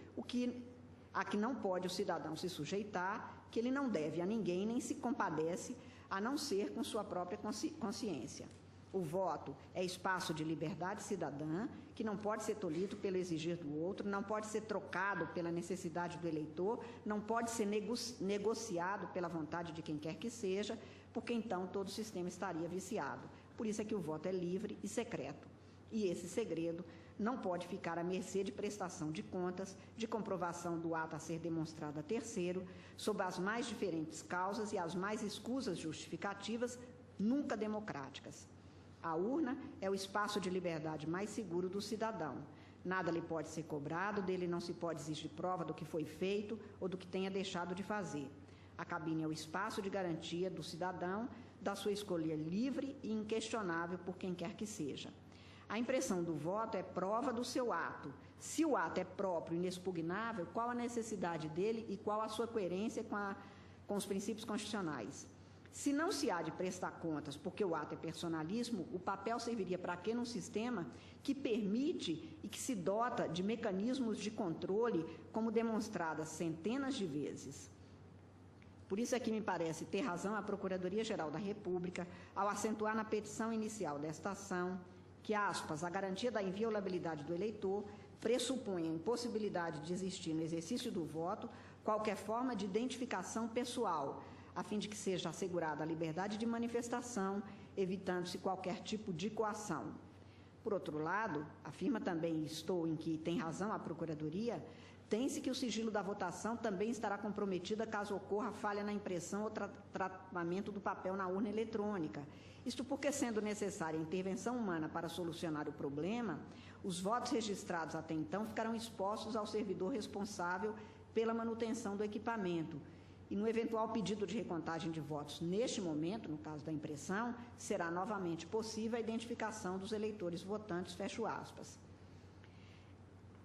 a que não pode o cidadão se sujeitar que ele não deve a ninguém nem se compadece a não ser com sua própria consciência. O voto é espaço de liberdade cidadã, que não pode ser tolhido pelo exigir do outro, não pode ser trocado pela necessidade do eleitor, não pode ser negociado pela vontade de quem quer que seja, porque então todo o sistema estaria viciado. Por isso é que o voto é livre e secreto. E esse segredo não pode ficar à mercê de prestação de contas, de comprovação do ato a ser demonstrado a terceiro, sob as mais diferentes causas e as mais escusas justificativas, nunca democráticas. A urna é o espaço de liberdade mais seguro do cidadão. Nada lhe pode ser cobrado, dele não se pode exigir prova do que foi feito ou do que tenha deixado de fazer. A cabine é o espaço de garantia do cidadão, da sua escolha livre e inquestionável por quem quer que seja. A impressão do voto é prova do seu ato. Se o ato é próprio e inexpugnável, qual a necessidade dele e qual a sua coerência com os princípios constitucionais? Se não se há de prestar contas porque o ato é personalíssimo, o papel serviria para quê num sistema que permite e que se dota de mecanismos de controle, como demonstradas centenas de vezes? Por isso é que me parece ter razão a Procuradoria-Geral da República ao acentuar na petição inicial desta ação que, aspas, a garantia da inviolabilidade do eleitor pressupõe a impossibilidade de existir no exercício do voto qualquer forma de identificação pessoal, a fim de que seja assegurada a liberdade de manifestação, evitando-se qualquer tipo de coação. Por outro lado, afirma também, e estou em que tem razão a Procuradoria, tem-se que o sigilo da votação também estará comprometida caso ocorra falha na impressão ou tratamento do papel na urna eletrônica. Isto porque, sendo necessária a intervenção humana para solucionar o problema, os votos registrados até então ficarão expostos ao servidor responsável pela manutenção do equipamento. E no eventual pedido de recontagem de votos neste momento, no caso da impressão, será novamente possível a identificação dos eleitores votantes, fecho aspas.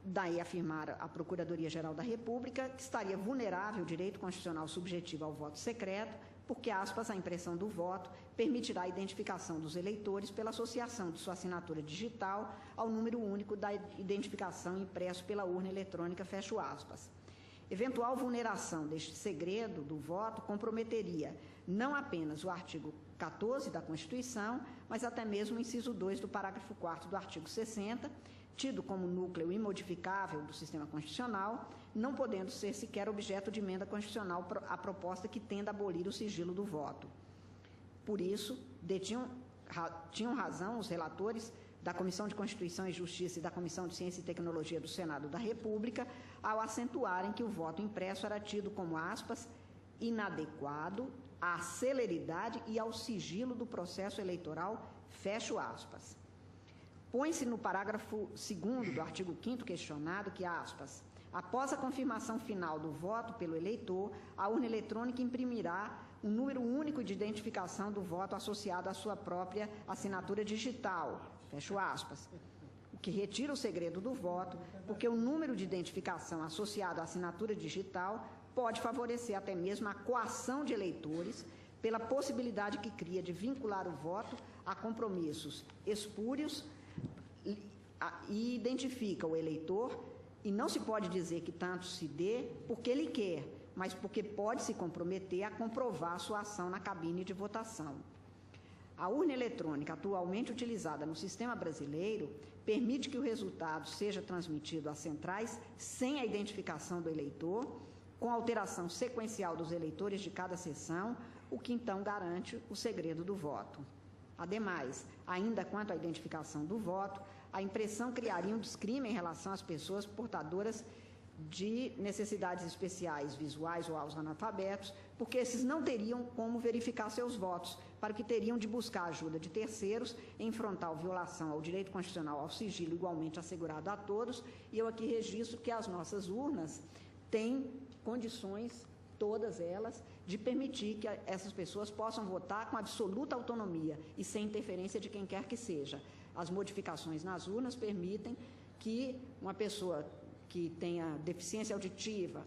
Daí afirmar a Procuradoria-Geral da República que estaria vulnerável o direito constitucional subjetivo ao voto secreto, porque, aspas, a impressão do voto permitirá a identificação dos eleitores pela associação de sua assinatura digital ao número único da identificação impresso pela urna eletrônica, fecho aspas. Eventual vulneração deste segredo do voto comprometeria não apenas o artigo 14 da Constituição, mas até mesmo o inciso 2 do parágrafo 4º do artigo 60, tido como núcleo imodificável do sistema constitucional, não podendo ser sequer objeto de emenda constitucional a proposta que tenda a abolir o sigilo do voto. Por isso, tinham razão os relatores da Comissão de Constituição e Justiça e da Comissão de Ciência e Tecnologia do Senado da República, ao acentuarem que o voto impresso era tido como, aspas, inadequado à celeridade e ao sigilo do processo eleitoral, fecho aspas. Põe-se no parágrafo 2º do artigo 5º questionado que, aspas, após a confirmação final do voto pelo eleitor, a urna eletrônica imprimirá um número único de identificação do voto associado à sua própria assinatura digital, fecho aspas, o que retira o segredo do voto, porque o número de identificação associado à assinatura digital pode favorecer até mesmo a coação de eleitores pela possibilidade que cria de vincular o voto a compromissos espúrios e identifica o eleitor, e não se pode dizer que tanto se dê porque ele quer, mas porque pode se comprometer a comprovar sua ação na cabine de votação. A urna eletrônica atualmente utilizada no sistema brasileiro permite que o resultado seja transmitido às centrais sem a identificação do eleitor, com alteração sequencial dos eleitores de cada sessão, o que então garante o segredo do voto. Ademais, ainda quanto à identificação do voto, a impressão criaria um descrime em relação às pessoas portadoras de necessidades especiais visuais ou aos analfabetos, porque esses não teriam como verificar seus votos, para o que teriam de buscar a ajuda de terceiros em frontal violação ao direito constitucional ao sigilo igualmente assegurado a todos, e eu aqui registro que as nossas urnas têm condições, todas elas, de permitir que essas pessoas possam votar com absoluta autonomia e sem interferência de quem quer que seja. As modificações nas urnas permitem que uma pessoa que tenha deficiência auditiva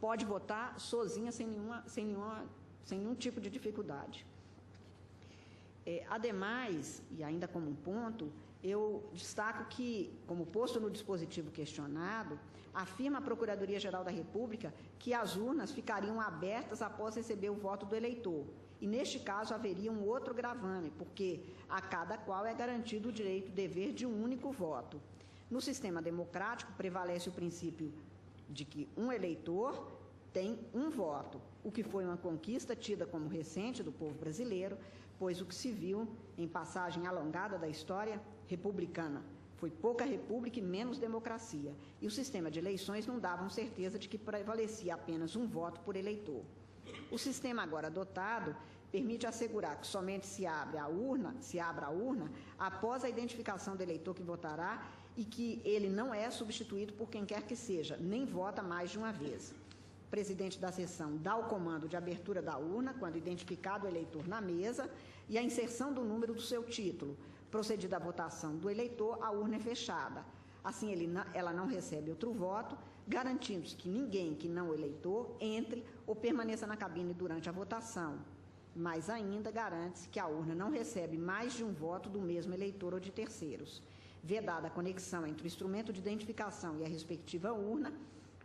pode votar sozinha sem nenhum tipo de dificuldade. Ademais, e ainda como um ponto, eu destaco que, como posto no dispositivo questionado, afirma a Procuradoria-Geral da República que as urnas ficariam abertas após receber o voto do eleitor. E, neste caso, haveria um outro gravame, porque a cada qual é garantido o direito e dever de um único voto. No sistema democrático, prevalece o princípio de que um eleitor tem um voto, o que foi uma conquista tida como recente do povo brasileiro, pois o que se viu em passagem alongada da história republicana foi pouca república e menos democracia, e o sistema de eleições não dava certeza de que prevalecia apenas um voto por eleitor. O sistema agora adotado permite assegurar que somente se abra a urna após a identificação do eleitor que votará e que ele não é substituído por quem quer que seja, nem vota mais de uma vez. O presidente da sessão dá o comando de abertura da urna quando identificado o eleitor na mesa e a inserção do número do seu título. Procedida a votação do eleitor, a urna é fechada. Assim, ela não recebe outro voto, garantindo-se que ninguém que não o eleitor entre ou permaneça na cabine durante a votação. Mais ainda, garante-se que a urna não recebe mais de um voto do mesmo eleitor ou de terceiros. Vedada a conexão entre o instrumento de identificação e a respectiva urna,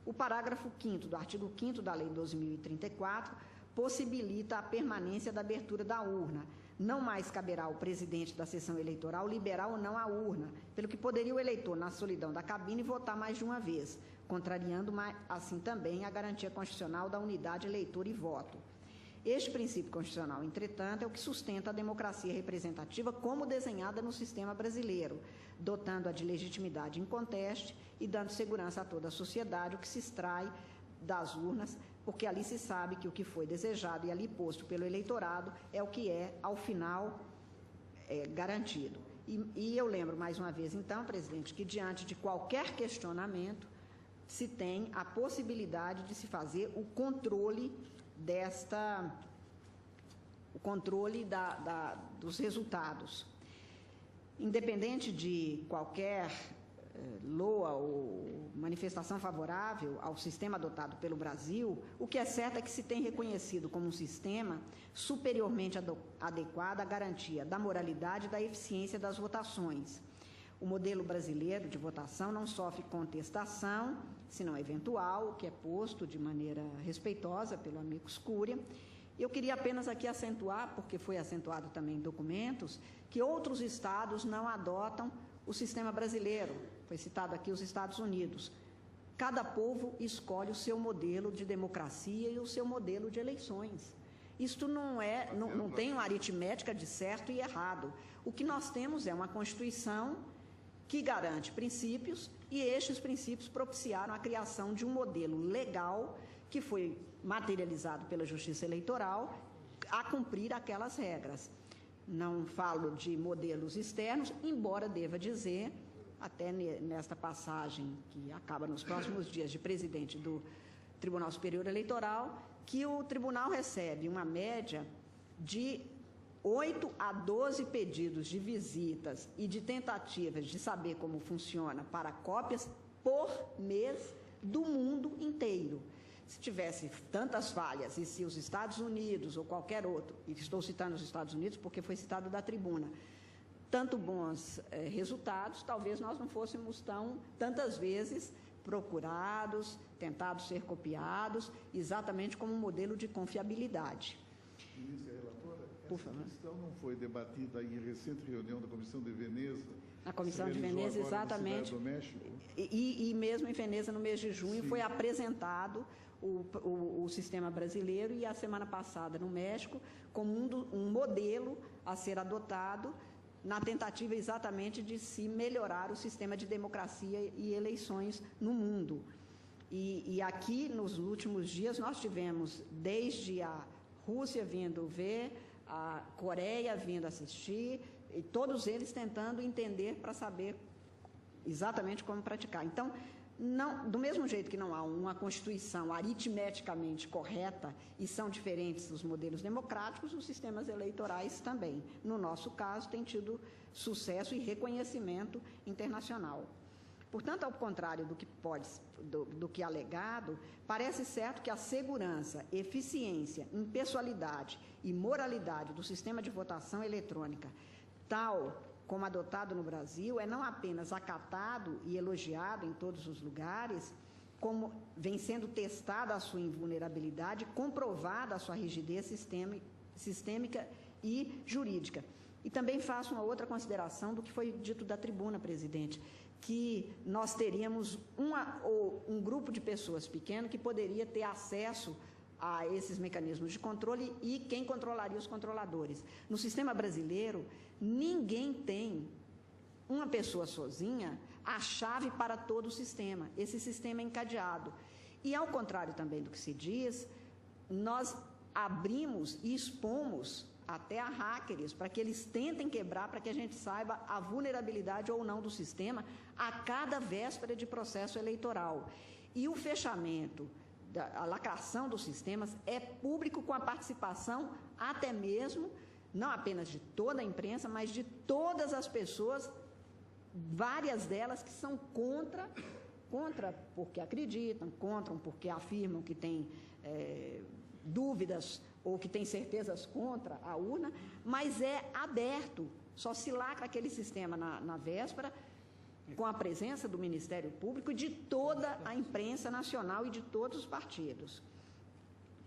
o parágrafo 5º do artigo 5º da Lei 12.034 possibilita a permanência da abertura da urna. Não mais caberá ao presidente da sessão eleitoral liberar ou não a urna, pelo que poderia o eleitor, na solidão da cabine, votar mais de uma vez, contrariando assim também a garantia constitucional da unidade eleitor e voto. Este princípio constitucional, entretanto, é o que sustenta a democracia representativa como desenhada no sistema brasileiro, dotando-a de legitimidade inconteste e dando segurança a toda a sociedade, o que se extrai das urnas, porque ali se sabe que o que foi desejado e ali posto pelo eleitorado é o que é, ao final, garantido. E eu lembro, mais uma vez, então, presidente, que diante de qualquer questionamento, se tem a possibilidade de se fazer o controle dos resultados. Independente de qualquer loa ou manifestação favorável ao sistema adotado pelo Brasil, o que é certo é que se tem reconhecido como um sistema superiormente adequado à garantia da moralidade e da eficiência das votações. O modelo brasileiro de votação não sofre contestação, senão eventual, que é posto de maneira respeitosa pelo amicus curiae. Eu queria apenas aqui acentuar, porque foi acentuado também em documentos, que outros estados não adotam o sistema brasileiro. Foi citado aqui os Estados Unidos. Cada povo escolhe o seu modelo de democracia e o seu modelo de eleições. Isto não tem uma aritmética de certo e errado. O que nós temos é uma Constituição que garante princípios, e estes princípios propiciaram a criação de um modelo legal que foi materializado pela Justiça Eleitoral a cumprir aquelas regras. Não falo de modelos externos, embora deva dizer, até nesta passagem que acaba nos próximos dias de presidente do Tribunal Superior Eleitoral, que o tribunal recebe uma média de 8 a 12 pedidos de visitas e de tentativas de saber como funciona para cópias por mês do mundo inteiro. Se tivesse tantas falhas e se os Estados Unidos ou qualquer outro, e estou citando os Estados Unidos porque foi citado da tribuna, tanto bons resultados, talvez nós não fôssemos tantas vezes procurados, tentados ser copiados, exatamente como um modelo de confiabilidade.
Ministra relatora, essa questão não foi debatida em recente reunião da Comissão de Veneza?
Na Comissão de Veneza, exatamente.
Do México?
E mesmo em Veneza, no mês de junho, sim, foi apresentado o sistema brasileiro e a semana passada no México como um modelo a ser adotado na tentativa exatamente de se melhorar o sistema de democracia e eleições no mundo. E aqui, nos últimos dias, nós tivemos desde a Rússia vindo ver, a Coreia vindo assistir, e todos eles tentando entender para saber exatamente como praticar. Então, do mesmo jeito que não há uma Constituição aritmeticamente correta e são diferentes os modelos democráticos, os sistemas eleitorais também. No nosso caso, tem tido sucesso e reconhecimento internacional. Portanto, ao contrário do que alegado, parece certo que a segurança, eficiência, impessoalidade e moralidade do sistema de votação eletrônica, tal como adotado no Brasil, é não apenas acatado e elogiado em todos os lugares, como vem sendo testada a sua invulnerabilidade, comprovada a sua rigidez sistêmica e jurídica. E também faço uma outra consideração do que foi dito da tribuna, presidente, que nós teríamos um grupo de pessoas pequeno que poderia ter acesso a esses mecanismos de controle e quem controlaria os controladores. No sistema brasileiro, ninguém tem, uma pessoa sozinha, a chave para todo o sistema. Esse sistema é encadeado. E, ao contrário também do que se diz, nós abrimos e expomos até a hackers, para que eles tentem quebrar, para que a gente saiba a vulnerabilidade ou não do sistema a cada véspera de processo eleitoral. E o fechamento, a lacração dos sistemas é público com a participação até mesmo, não apenas de toda a imprensa, mas de todas as pessoas, várias delas que são contra porque acreditam, contra porque afirmam que têm dúvidas ou que têm certezas contra a urna, mas é aberto, só se lacra aquele sistema na véspera, com a presença do Ministério Público e de toda a imprensa nacional e de todos os partidos.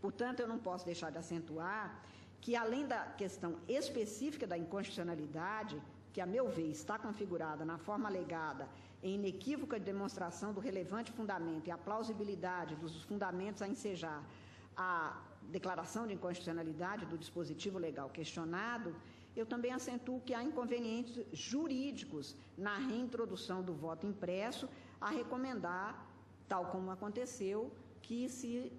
Portanto, eu não posso deixar de acentuar que, além da questão específica da inconstitucionalidade, que, a meu ver, está configurada na forma alegada em inequívoca demonstração do relevante fundamento e a plausibilidade dos fundamentos a ensejar a declaração de inconstitucionalidade do dispositivo legal questionado, eu também acentuo que há inconvenientes jurídicos na reintrodução do voto impresso, a recomendar, tal como aconteceu, que se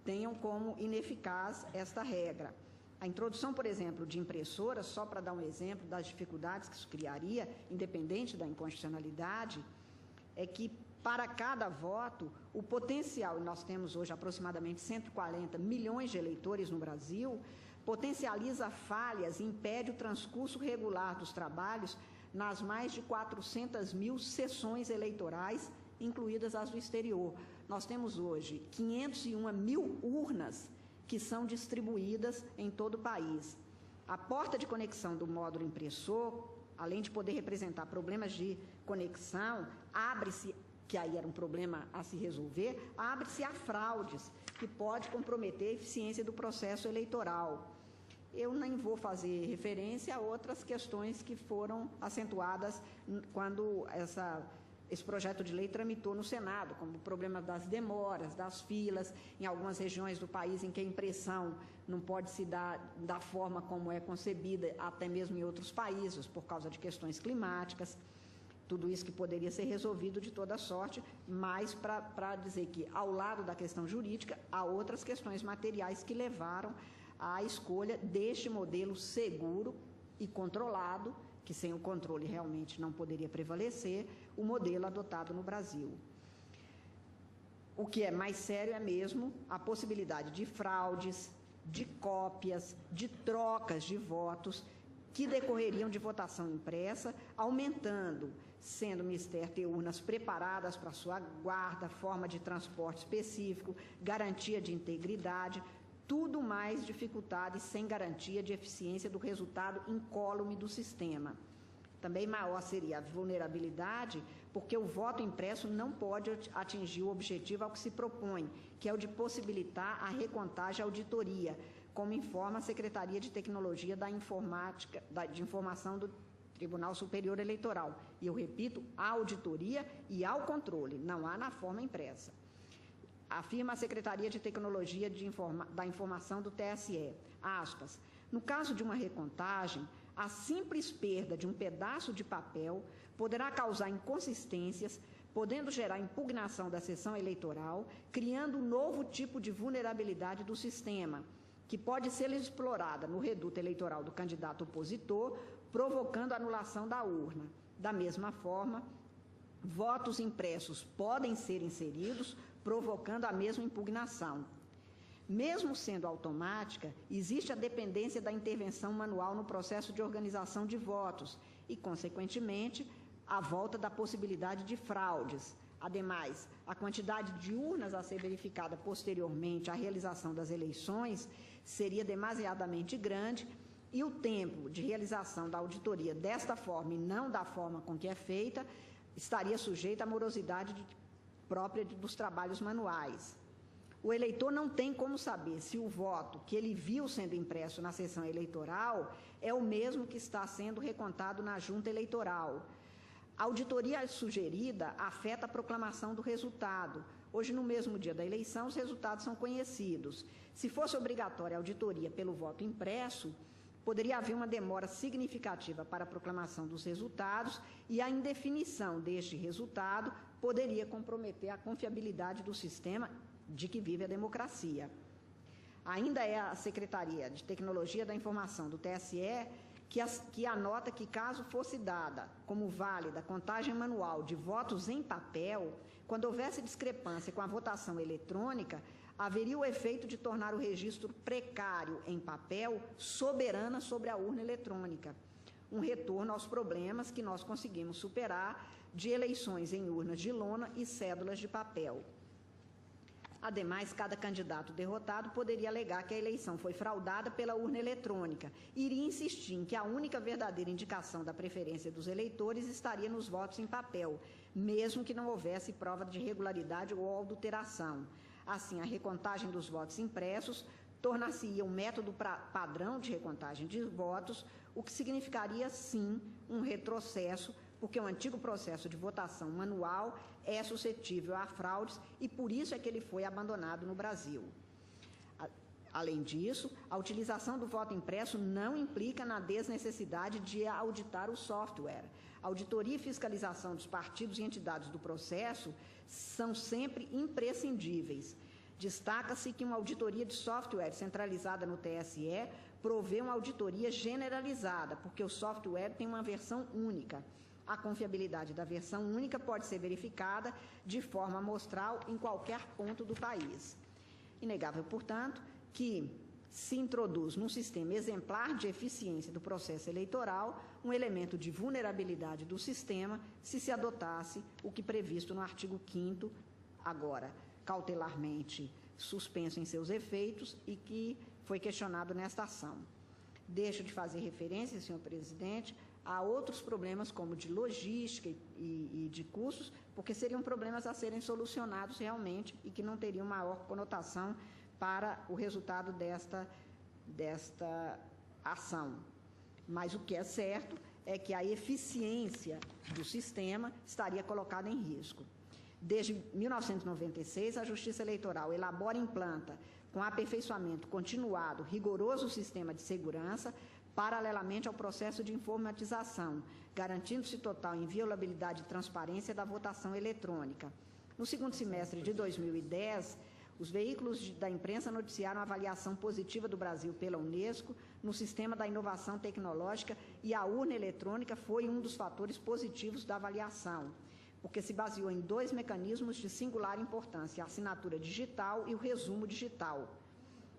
tenham como ineficaz esta regra. A introdução, por exemplo, de impressoras, só para dar um exemplo das dificuldades que isso criaria, independente da inconstitucionalidade, é que para cada voto, o potencial, e nós temos hoje aproximadamente 140 milhões de eleitores no Brasil, potencializa falhas e impede o transcurso regular dos trabalhos nas mais de 400 mil sessões eleitorais, incluídas as do exterior. Nós temos hoje 501 mil urnas que são distribuídas em todo o país. A porta de conexão do módulo impressor, além de poder representar problemas de conexão, abre-se, que aí era um problema a se resolver, abre-se a fraudes, que pode comprometer a eficiência do processo eleitoral. Eu nem vou fazer referência a outras questões que foram acentuadas quando esse projeto de lei tramitou no Senado, como o problema das demoras, das filas, em algumas regiões do país em que a impressão não pode se dar da forma como é concebida, até mesmo em outros países, por causa de questões climáticas. Tudo isso que poderia ser resolvido de toda sorte, mas para dizer que, ao lado da questão jurídica, há outras questões materiais que levaram à escolha deste modelo seguro e controlado, que sem o controle realmente não poderia prevalecer, o modelo adotado no Brasil. O que é mais sério é mesmo a possibilidade de fraudes, de cópias, de trocas de votos que decorreriam de votação impressa, aumentando, sendo mister ter urnas preparadas para sua guarda, forma de transporte específico, garantia de integridade, tudo mais dificultado e sem garantia de eficiência do resultado incólume do sistema. Também maior seria a vulnerabilidade, porque o voto impresso não pode atingir o objetivo ao que se propõe, que é o de possibilitar a recontagem e auditoria, como informa a Secretaria de Tecnologia de Informação do Tribunal Superior Eleitoral. E eu repito, a auditoria e ao controle, não há na forma impressa. Afirma a Secretaria de Tecnologia da Informação do TSE, aspas, no caso de uma recontagem, a simples perda de um pedaço de papel poderá causar inconsistências, podendo gerar impugnação da sessão eleitoral, criando um novo tipo de vulnerabilidade do sistema, que pode ser explorada no reduto eleitoral do candidato opositor, provocando a anulação da urna. Da mesma forma, votos impressos podem ser inseridos, provocando a mesma impugnação. Mesmo sendo automática, existe a dependência da intervenção manual no processo de organização de votos e, consequentemente, a volta da possibilidade de fraudes. Ademais, a quantidade de urnas a ser verificada posteriormente à realização das eleições seria demasiadamente grande e o tempo de realização da auditoria desta forma e não da forma com que é feita estaria sujeito à morosidade própria dos trabalhos manuais. O eleitor não tem como saber se o voto que ele viu sendo impresso na sessão eleitoral é o mesmo que está sendo recontado na junta eleitoral. A auditoria sugerida afeta a proclamação do resultado. Hoje, no mesmo dia da eleição, os resultados são conhecidos. Se fosse obrigatória a auditoria pelo voto impresso, poderia haver uma demora significativa para a proclamação dos resultados e a indefinição deste resultado poderia comprometer a confiabilidade do sistema de que vive a democracia. Ainda é a Secretaria de Tecnologia da Informação do TSE que anota que, caso fosse dada como válida a contagem manual de votos em papel, quando houvesse discrepância com a votação eletrônica, haveria o efeito de tornar o registro precário em papel soberana sobre a urna eletrônica, um retorno aos problemas que nós conseguimos superar de eleições em urnas de lona e cédulas de papel. Ademais, cada candidato derrotado poderia alegar que a eleição foi fraudada pela urna eletrônica e iria insistir em que a única verdadeira indicação da preferência dos eleitores estaria nos votos em papel, mesmo que não houvesse prova de irregularidade ou adulteração. Assim, a recontagem dos votos impressos tornar-se-ia um método padrão de recontagem de votos, o que significaria, sim, um retrocesso, porque o antigo processo de votação manual é suscetível a fraudes e por isso é que ele foi abandonado no Brasil. Além disso, a utilização do voto impresso não implica na desnecessidade de auditar o software. A auditoria e fiscalização dos partidos e entidades do processo são sempre imprescindíveis. Destaca-se que uma auditoria de software centralizada no TSE provê uma auditoria generalizada, porque o software tem uma versão única. A confiabilidade da versão única pode ser verificada de forma amostral em qualquer ponto do país. Inegável, portanto, que se introduz num sistema exemplar de eficiência do processo eleitoral um elemento de vulnerabilidade do sistema se adotasse o que previsto no artigo 5º, agora cautelarmente suspenso em seus efeitos e que foi questionado nesta ação. Deixo de fazer referência, senhor presidente, a outros problemas como de logística e de custos, porque seriam problemas a serem solucionados realmente e que não teriam maior conotação para o resultado desta ação. Mas o que é certo é que a eficiência do sistema estaria colocada em risco. Desde 1996, a Justiça Eleitoral elabora e implanta, com aperfeiçoamento continuado, rigoroso sistema de segurança, paralelamente ao processo de informatização, garantindo-se total inviolabilidade e transparência da votação eletrônica. No segundo semestre de 2010, os veículos da imprensa noticiaram a avaliação positiva do Brasil pela Unesco no sistema da inovação tecnológica e a urna eletrônica foi um dos fatores positivos da avaliação, porque se baseou em dois mecanismos de singular importância, a assinatura digital e o resumo digital.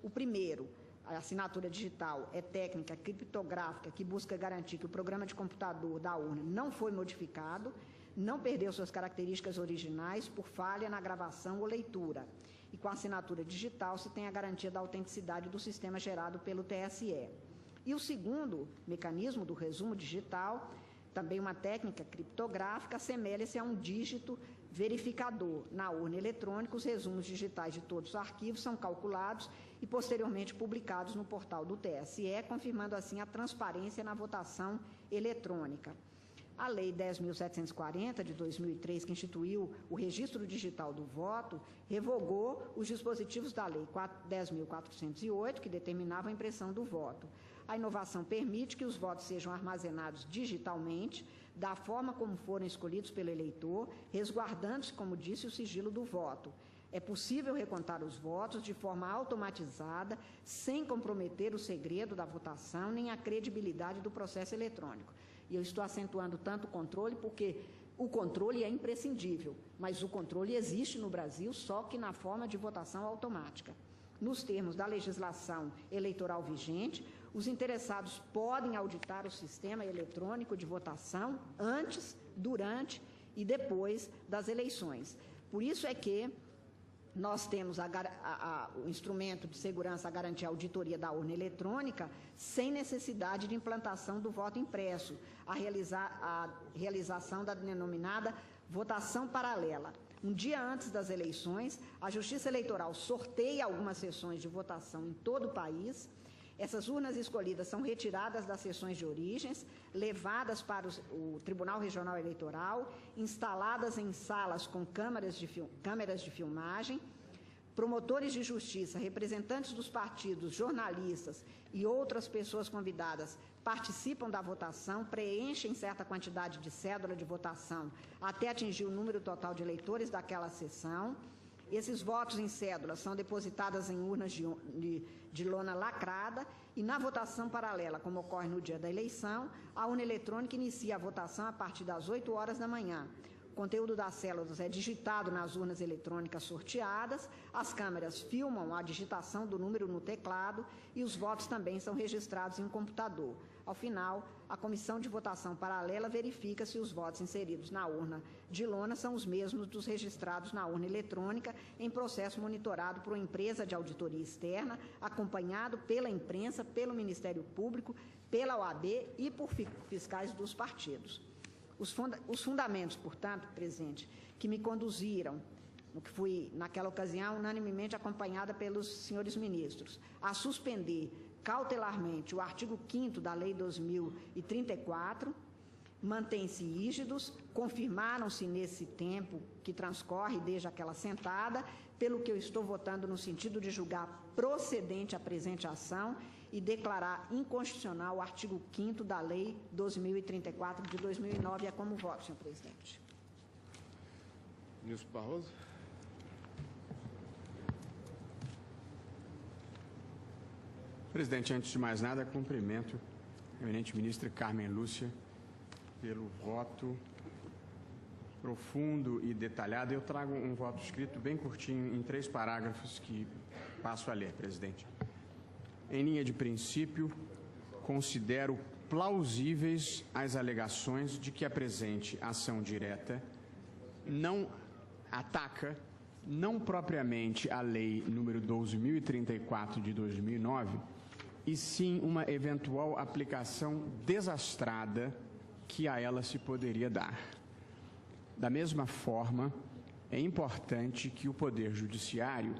O primeiro, a assinatura digital, é técnica criptográfica que busca garantir que o programa de computador da urna não foi modificado, não perdeu suas características originais por falha na gravação ou leitura. E com a assinatura digital se tem a garantia da autenticidade do sistema gerado pelo TSE. E o segundo mecanismo do resumo digital, também uma técnica criptográfica, assemelha-se a um dígito verificador. Na urna eletrônica, os resumos digitais de todos os arquivos são calculados e posteriormente publicados no portal do TSE, confirmando assim a transparência na votação eletrônica. A Lei 10.740, de 2003, que instituiu o registro digital do voto, revogou os dispositivos da Lei 10.408, que determinavam a impressão do voto. A inovação permite que os votos sejam armazenados digitalmente, da forma como foram escolhidos pelo eleitor, resguardando-se, como disse, o sigilo do voto. É possível recontar os votos de forma automatizada, sem comprometer o segredo da votação, nem a credibilidade do processo eletrônico. E eu estou acentuando tanto o controle, porque o controle é imprescindível, mas o controle existe no Brasil, só que na forma de votação automática. Nos termos da legislação eleitoral vigente, os interessados podem auditar o sistema eletrônico de votação antes, durante e depois das eleições. Por isso é que nós temos o instrumento de segurança a garantir a auditoria da urna eletrônica sem necessidade de implantação do voto impresso, a realização da denominada votação paralela. Um dia antes das eleições, a Justiça Eleitoral sorteia algumas sessões de votação em todo o país. Essas urnas escolhidas são retiradas das sessões de origens, levadas para o Tribunal Regional Eleitoral, instaladas em salas com câmeras de filmagem. Promotores de justiça, representantes dos partidos, jornalistas e outras pessoas convidadas participam da votação, preenchem certa quantidade de cédula de votação até atingir o número total de eleitores daquela sessão. Esses votos em cédula são depositados em urnas de lona lacrada e, na votação paralela, como ocorre no dia da eleição, a urna eletrônica inicia a votação a partir das 8 horas da manhã. O conteúdo das células é digitado nas urnas eletrônicas sorteadas, as câmeras filmam a digitação do número no teclado e os votos também são registrados em um computador. Ao final, a comissão de votação paralela verifica se os votos inseridos na urna de lona são os mesmos dos registrados na urna eletrônica, em processo monitorado por uma empresa de auditoria externa, acompanhado pela imprensa, pelo Ministério Público, pela OAB e por fiscais dos partidos. Os fundamentos, portanto, presidente, que me conduziram, no que fui, naquela ocasião, unanimemente acompanhada pelos senhores ministros, a suspender cautelarmente o artigo 5º da Lei 2034, mantêm-se rígidos, confirmaram-se nesse tempo que transcorre desde aquela sentada, pelo que eu estou votando no sentido de julgar procedente a presente ação e declarar inconstitucional o artigo 5º da Lei 2034 de 2009. É como voto, senhor presidente.
Ministro Barroso.
Presidente, antes de mais nada, cumprimento a eminente ministra Carmen Lúcia pelo voto profundo e detalhado. Eu trago um voto escrito bem curtinho, em 3 parágrafos, que passo a ler, presidente. Em linha de princípio, considero plausíveis as alegações de que a presente ação direta não ataca, não propriamente a Lei número 12.034 de 2009, e sim uma eventual aplicação desastrada que a ela se poderia dar. Da mesma forma, é importante que o Poder Judiciário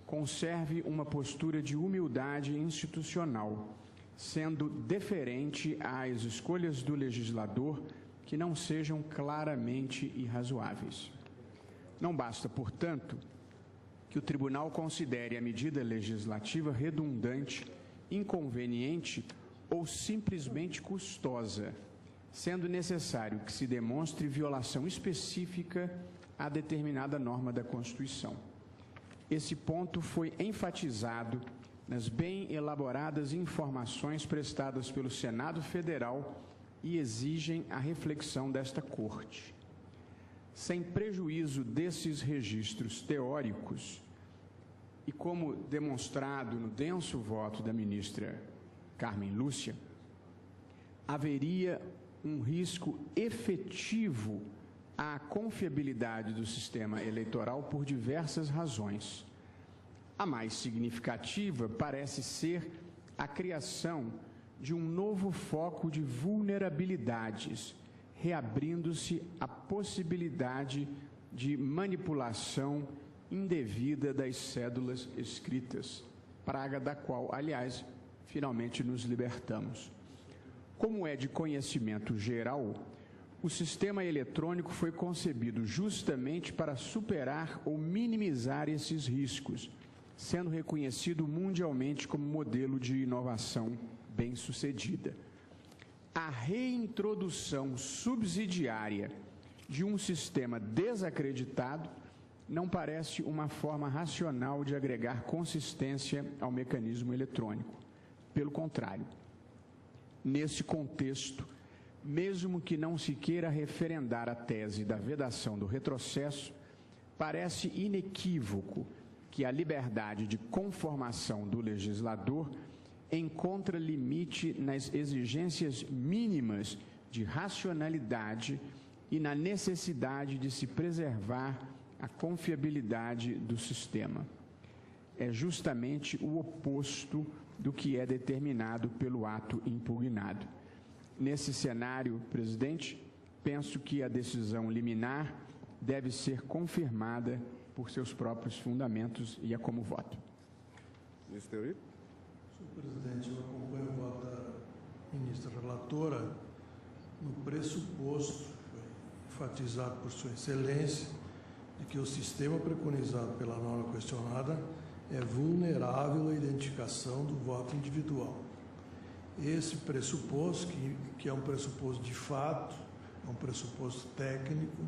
conserve uma postura de humildade institucional, sendo deferente às escolhas do legislador que não sejam claramente irrazoáveis. Não basta, portanto, que o Tribunal considere a medida legislativa redundante, inconveniente ou simplesmente custosa, sendo necessário que se demonstre violação específica a determinada norma da Constituição. Esse ponto foi enfatizado nas bem elaboradas informações prestadas pelo Senado Federal e exigem a reflexão desta Corte. Sem prejuízo desses registros teóricos, e como demonstrado no denso voto da ministra Carmen Lúcia, haveria um risco efetivo à confiabilidade do sistema eleitoral por diversas razões. A mais significativa parece ser a criação de um novo foco de vulnerabilidades, reabrindo-se a possibilidade de manipulação indevida das cédulas escritas, praga da qual, aliás, finalmente nos libertamos. Como é de conhecimento geral, o sistema eletrônico foi concebido justamente para superar ou minimizar esses riscos, sendo reconhecido mundialmente como modelo de inovação bem-sucedida. A reintrodução subsidiária de um sistema desacreditado não parece uma forma racional de agregar consistência ao mecanismo eletrônico. Pelo contrário, nesse contexto, mesmo que não se queira referendar a tese da vedação do retrocesso, parece inequívoco que a liberdade de conformação do legislador encontra limite nas exigências mínimas de racionalidade e na necessidade de se preservar a confiabilidade do sistema. É justamente o oposto do que é determinado pelo ato impugnado. Nesse cenário, presidente, penso que a decisão liminar deve ser confirmada por seus próprios fundamentos e é como voto.
Ministro Teori.
Senhor presidente, eu acompanho o voto da ministra relatora no pressuposto, enfatizado por sua excelência, de que o sistema preconizado pela norma questionada é vulnerável à identificação do voto individual. Esse pressuposto, que é um pressuposto de fato, é um pressuposto técnico,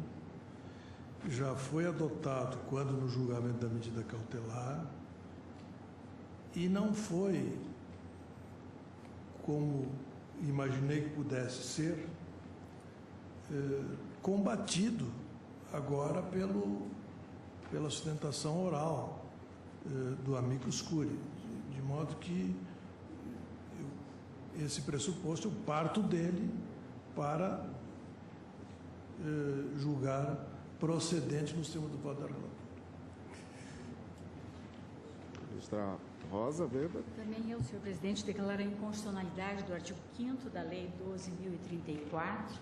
já foi adotado quando no julgamento da medida cautelar e não foi, como imaginei que pudesse ser, combatido agora pela sustentação oral do amicus curiae, de modo que esse pressuposto eu parto dele para julgar procedente nos termos do voto da relatora.
Ministra Rosa Weber.
Também eu, senhor presidente, declaro a inconstitucionalidade do artigo 5º da Lei 12.034,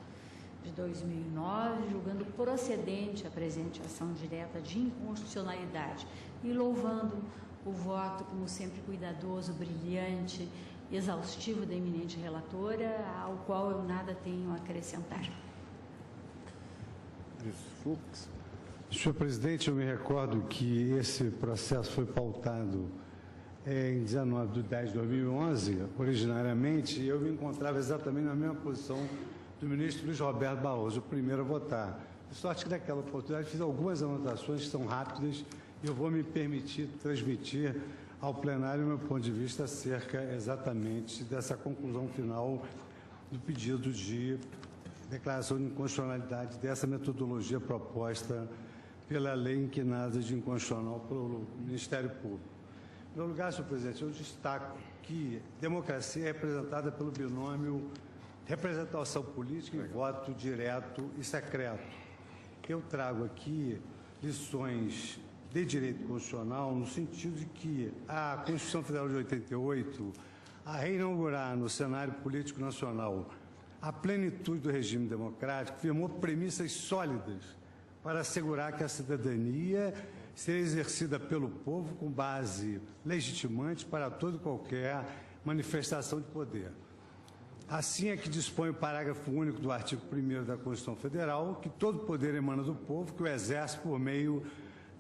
de 2009, julgando procedente a presente ação direta de inconstitucionalidade e louvando o voto, como sempre, cuidadoso, brilhante, exaustivo da eminente relatora, ao qual eu nada tenho a acrescentar.
Fux.
Senhor presidente, eu me recordo que esse processo foi pautado em 19/10/2011, originariamente, e eu me encontrava exatamente na mesma posição do ministro Luiz Roberto Barroso, o primeiro a votar. De sorte que naquela oportunidade fiz algumas anotações que são rápidas e eu vou me permitir transmitir ao plenário o meu ponto de vista acerca exatamente dessa conclusão final do pedido de declaração de inconstitucionalidade dessa metodologia proposta pela lei inquinada de inconstitucional pelo Ministério Público. Em primeiro lugar, senhor presidente, eu destaco que democracia é representada pelo binômio representação política e voto direto e secreto. Eu trago aqui lições de direito constitucional no sentido de que a Constituição Federal de 88, a reinaugurar no cenário político nacional a plenitude do regime democrático, firmou premissas sólidas para assegurar que a cidadania seria exercida pelo povo com base legitimante para toda e qualquer manifestação de poder. Assim é que dispõe o parágrafo único do artigo 1º da Constituição Federal, que todo poder emana do povo, que o exerce por meio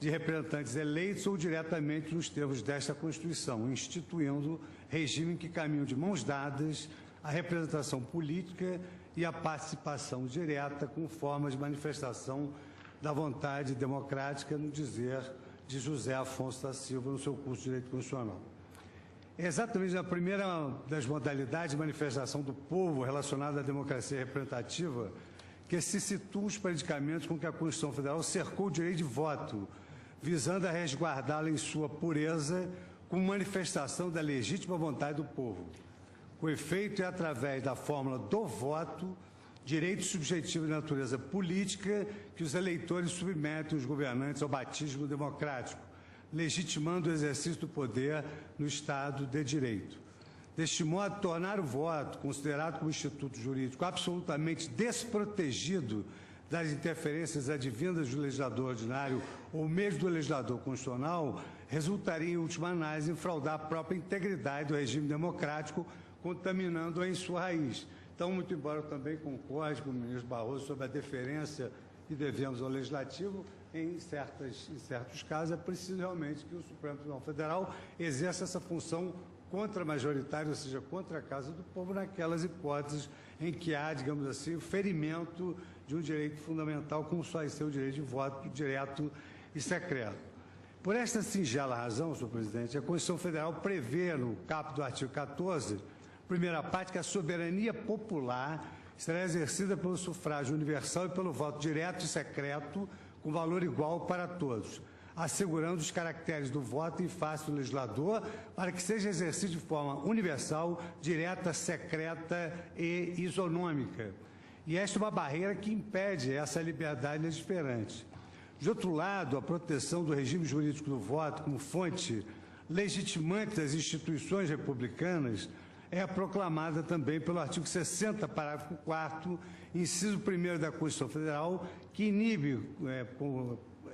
de representantes eleitos ou diretamente nos termos desta Constituição, instituindo regime que caminham de mãos dadas a representação política e a participação direta com formas de manifestação da vontade democrática, no dizer de José Afonso da Silva no seu curso de Direito Constitucional. É exatamente na primeira das modalidades de manifestação do povo relacionada à democracia representativa que se situam os predicamentos com que a Constituição Federal cercou o direito de voto, visando a resguardá-lo em sua pureza como manifestação da legítima vontade do povo. O efeito é através da fórmula do voto, direito subjetivo de natureza política, que os eleitores submetem os governantes ao batismo democrático, legitimando o exercício do poder no Estado de Direito. Deste modo, tornar o voto, considerado como instituto jurídico absolutamente desprotegido das interferências advindas do legislador ordinário ou mesmo do legislador constitucional, resultaria, em última análise, em fraudar a própria integridade do regime democrático, contaminando-a em sua raiz. Então, muito embora eu também concorde com o ministro Barroso sobre a deferência que devemos ao Legislativo, em certos casos é preciso realmente que o Supremo Tribunal Federal exerça essa função contra-majoritária, ou seja, contra a Casa do Povo, naquelas hipóteses em que há, digamos assim, o ferimento de um direito fundamental, como só ser o direito de voto direto e secreto. Por esta singela razão, senhor presidente, a Constituição Federal prevê, no caput do artigo 14, primeira parte, que a soberania popular será exercida pelo sufrágio universal e pelo voto direto e secreto, com valor igual para todos, assegurando os caracteres do voto em face do legislador para que seja exercido de forma universal, direta, secreta e isonômica. E esta é uma barreira que impede essa liberdade legiferante. De outro lado, a proteção do regime jurídico do voto como fonte legitimante das instituições republicanas é proclamada também pelo artigo 60, parágrafo 4º, inciso 1º da Constituição Federal, que inibe,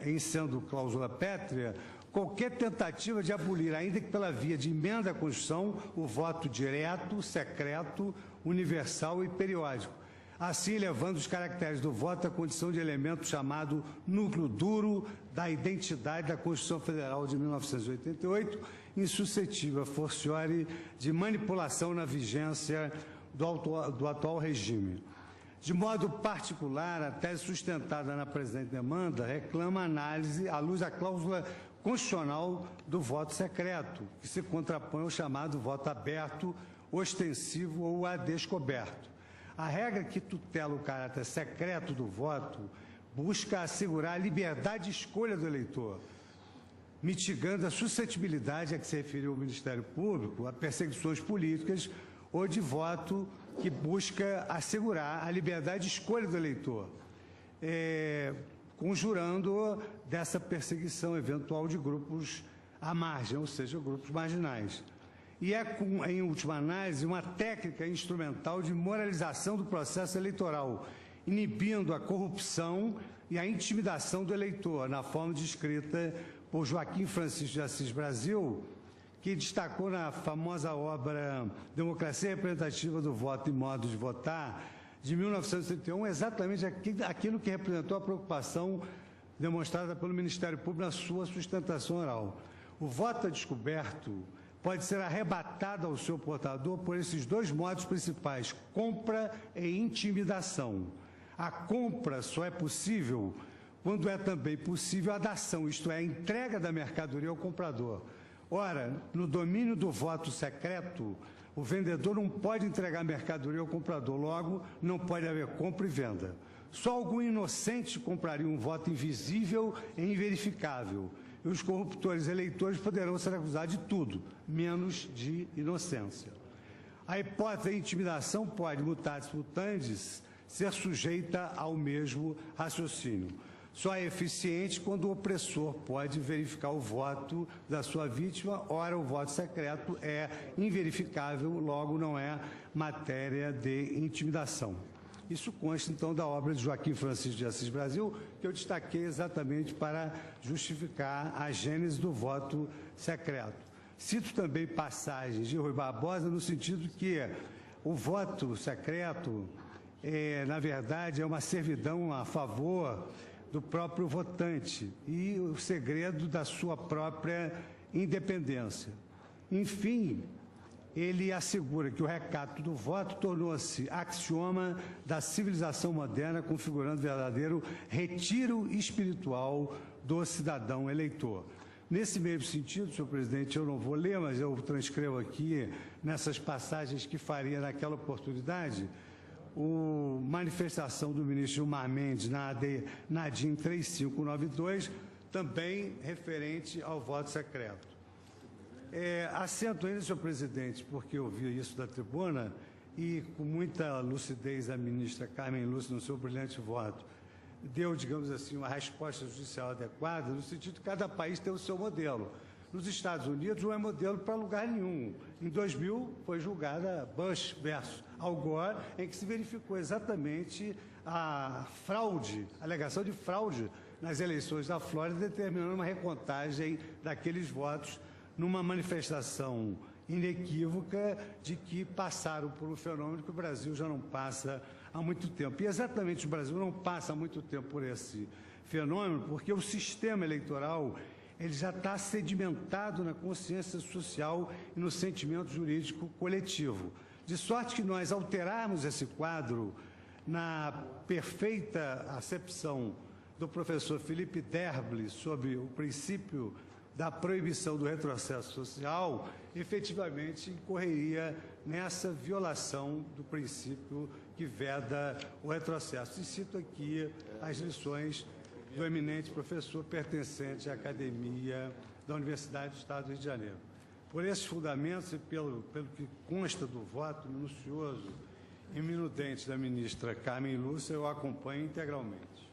em sendo cláusula pétrea, qualquer tentativa de abolir, ainda que pela via de emenda à Constituição, o voto direto, secreto, universal e periódico, assim elevando os caracteres do voto à condição de elemento chamado núcleo duro da identidade da Constituição Federal de 1988, insuscetível, a fortiori, de manipulação na vigência do atual regime. De modo particular, a tese sustentada na presente demanda reclama análise à luz da cláusula constitucional do voto secreto, que se contrapõe ao chamado voto aberto, ostensivo ou a descoberto. A regra que tutela o caráter secreto do voto busca assegurar a liberdade de escolha do eleitor, mitigando a suscetibilidade a que se referiu o Ministério Público a perseguições políticas ou de voto que busca assegurar a liberdade de escolha do eleitor, conjurando dessa perseguição eventual de grupos à margem, ou seja, grupos marginais. E em última análise, uma técnica instrumental de moralização do processo eleitoral, inibindo a corrupção e a intimidação do eleitor, na forma descrita por Joaquim Francisco de Assis Brasil, que destacou na famosa obra Democracia Representativa do Voto e Modo de Votar, de 1931, exatamente aquilo que representou a preocupação demonstrada pelo Ministério Público na sua sustentação oral. O voto a descoberto pode ser arrebatado ao seu portador por esses dois modos principais, compra e intimidação. A compra só é possível quando é também possível a dação, isto é, a entrega da mercadoria ao comprador. Ora, no domínio do voto secreto, o vendedor não pode entregar mercadoria ao comprador, logo não pode haver compra e venda. Só algum inocente compraria um voto invisível e inverificável, e os corruptores eleitores poderão ser acusados de tudo, menos de inocência. A hipótese da intimidação pode, mutatis mutandis, ser sujeita ao mesmo raciocínio. Só é eficiente quando o opressor pode verificar o voto da sua vítima, ora o voto secreto é inverificável, logo não é matéria de intimidação. Isso consta, então, da obra de Joaquim Francisco de Assis Brasil, que eu destaquei exatamente para justificar a gênese do voto secreto. Cito também passagens de Rui Barbosa no sentido que o voto secreto, na verdade, é uma servidão a favor do próprio votante e o segredo da sua própria independência. Enfim, ele assegura que o recato do voto tornou-se axioma da civilização moderna, configurando verdadeiro retiro espiritual do cidadão eleitor. Nesse mesmo sentido, senhor presidente, eu não vou ler, mas eu transcrevo aqui, nessas passagens que faria naquela oportunidade, a manifestação do ministro Gilmar Mendes na ADIM 3592, também referente ao voto secreto. Assento ainda, senhor presidente, porque eu vi isso da tribuna e com muita lucidez a ministra Carmen Lúcia, no seu brilhante voto, deu, digamos assim, uma resposta judicial adequada, no sentido de que cada país tem o seu modelo. Nos Estados Unidos não é modelo para lugar nenhum. Em 2000 foi julgada Bush versus Al Gore, em que se verificou exatamente a fraude, a alegação de fraude nas eleições da Flórida, determinando uma recontagem daqueles votos numa manifestação inequívoca de que passaram por um fenômeno que o Brasil já não passa há muito tempo. E exatamente o Brasil não passa há muito tempo por esse fenômeno, porque o sistema eleitoral ele já está sedimentado na consciência social e no sentimento jurídico coletivo. De sorte que nós alterarmos esse quadro na perfeita acepção do professor Felipe Derble sobre o princípio da proibição do retrocesso social, efetivamente incorreria nessa violação do princípio que veda o retrocesso. E cito aqui as lições do eminente professor pertencente à Academia da Universidade do Estado do Rio de Janeiro. Por esses fundamentos e pelo que consta do voto minucioso e minudente da ministra Carmen Lúcia, eu acompanho integralmente.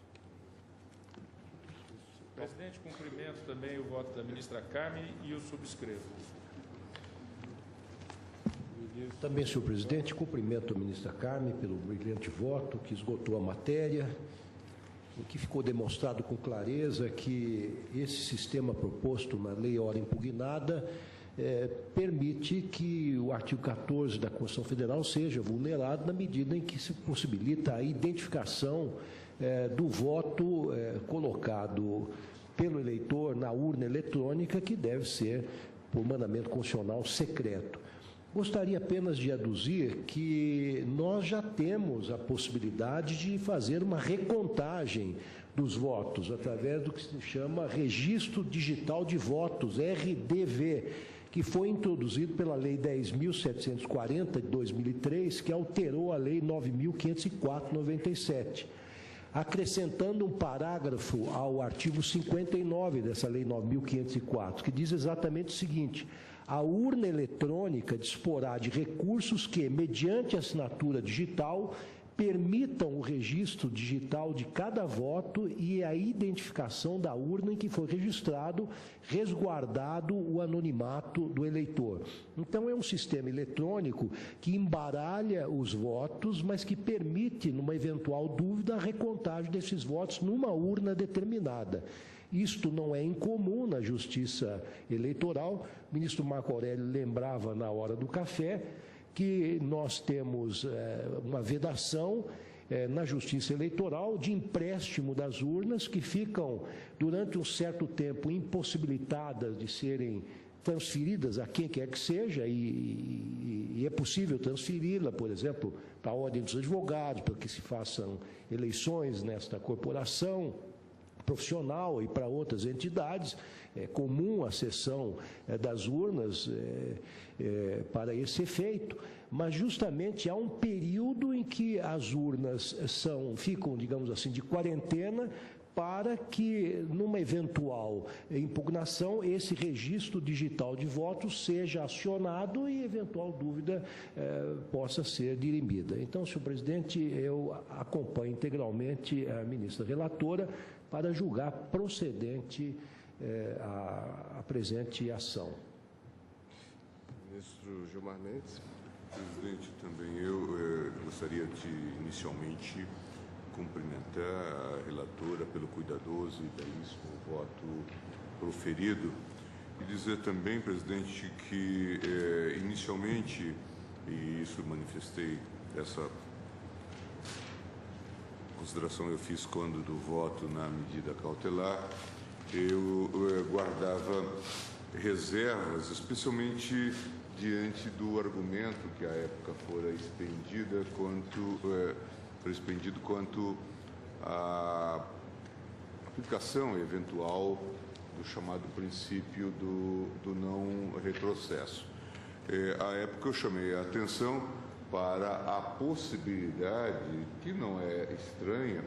Presidente, cumprimento também o voto da ministra Carmen e o subscrevo.
Também, senhor presidente, cumprimento a ministra Carmen pelo brilhante voto que esgotou a matéria, em que ficou demonstrado com clareza que esse sistema proposto na lei ora impugnada permite que o artigo 14 da Constituição Federal seja vulnerado na medida em que se possibilita a identificação do voto colocado pelo eleitor na urna eletrônica, que deve ser, por mandamento constitucional, secreto. Gostaria apenas de aduzir que nós já temos a possibilidade de fazer uma recontagem dos votos através do que se chama Registro Digital de Votos, RDV, que foi introduzido pela Lei 10.740 de 2003, que alterou a Lei 9.504 de 97. Acrescentando um parágrafo ao artigo 59 dessa Lei 9.504, que diz exatamente o seguinte: a urna eletrônica disporá de recursos que, mediante assinatura digital, permitam o registro digital de cada voto e a identificação da urna em que foi registrado, resguardado o anonimato do eleitor. Então, é um sistema eletrônico que embaralha os votos, mas que permite, numa eventual dúvida, a recontagem desses votos numa urna determinada. Isto não é incomum na Justiça Eleitoral. O ministro Marco Aurélio lembrava na hora do café que nós temos uma vedação na Justiça Eleitoral de empréstimo das urnas, que ficam, durante um certo tempo, impossibilitadas de serem transferidas a quem quer que seja, e é possível transferi-la, por exemplo, para a Ordem dos Advogados, para que se façam eleições nesta corporação profissional e para outras entidades. É comum a cessão das urnas para esse efeito, mas justamente há um período em que as urnas ficam, digamos assim, de quarentena, para que, numa eventual impugnação, esse registro digital de votos seja acionado e, eventual dúvida, possa ser dirimida. Então, senhor presidente, eu acompanho integralmente a ministra relatora para julgar procedente a presente ação.
Ministro Gilmar Mendes.
Presidente, também eu gostaria de, inicialmente, cumprimentar a relatora pelo cuidadoso e belíssimo voto proferido e dizer também, presidente, que inicialmente, e isso manifestei, essa consideração eu fiz quando do voto na medida cautelar, eu guardava reservas, especialmente diante do argumento que à época fora expendido quanto à aplicação eventual do chamado princípio do não retrocesso. À época eu chamei a atenção para a possibilidade, que não é estranha,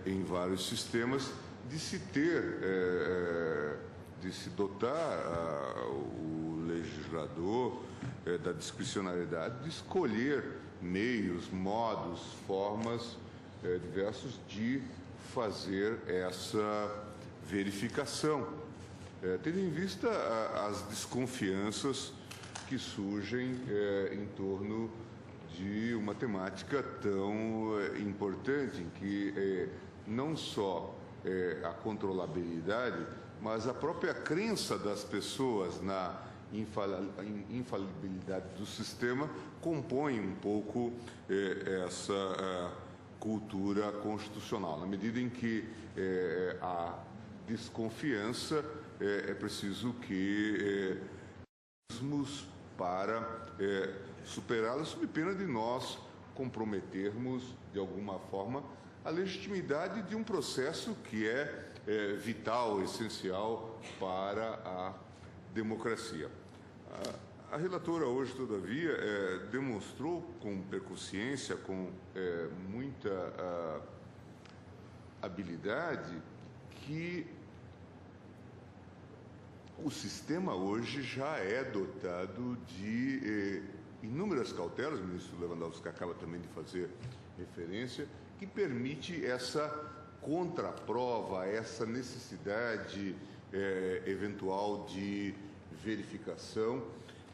em vários sistemas, de se dotar o legislador da discricionariedade de escolher meios, modos, formas diversos de fazer essa verificação, tendo em vista as desconfianças que surgem em torno de uma temática tão importante, em que não só a controlabilidade, mas a própria crença das pessoas na infalibilidade do sistema compõe um pouco essa cultura constitucional. Na medida em que há desconfiança, é preciso que para superá-la, sob pena de nós comprometermos, de alguma forma, a legitimidade de um processo que é vital, essencial para a democracia. A relatora hoje, todavia, demonstrou com percussiência, com muita habilidade, que o sistema hoje já é dotado de inúmeras cautelas, o ministro Lewandowski acaba também de fazer referência, que permite essa contraprova, essa necessidade eventual de verificação,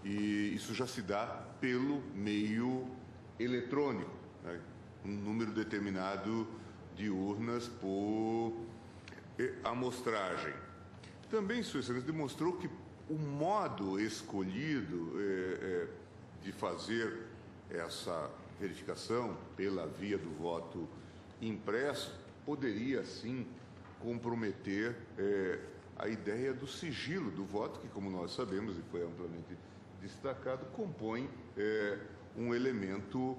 e isso já se dá pelo meio eletrônico, né? Um número determinado de urnas por amostragem. Também, Sua Excelência, demonstrou que o modo escolhido de fazer essa verificação pela via do voto impresso poderia, sim, comprometer a ideia do sigilo do voto, que, como nós sabemos, e foi amplamente destacado, compõe um elemento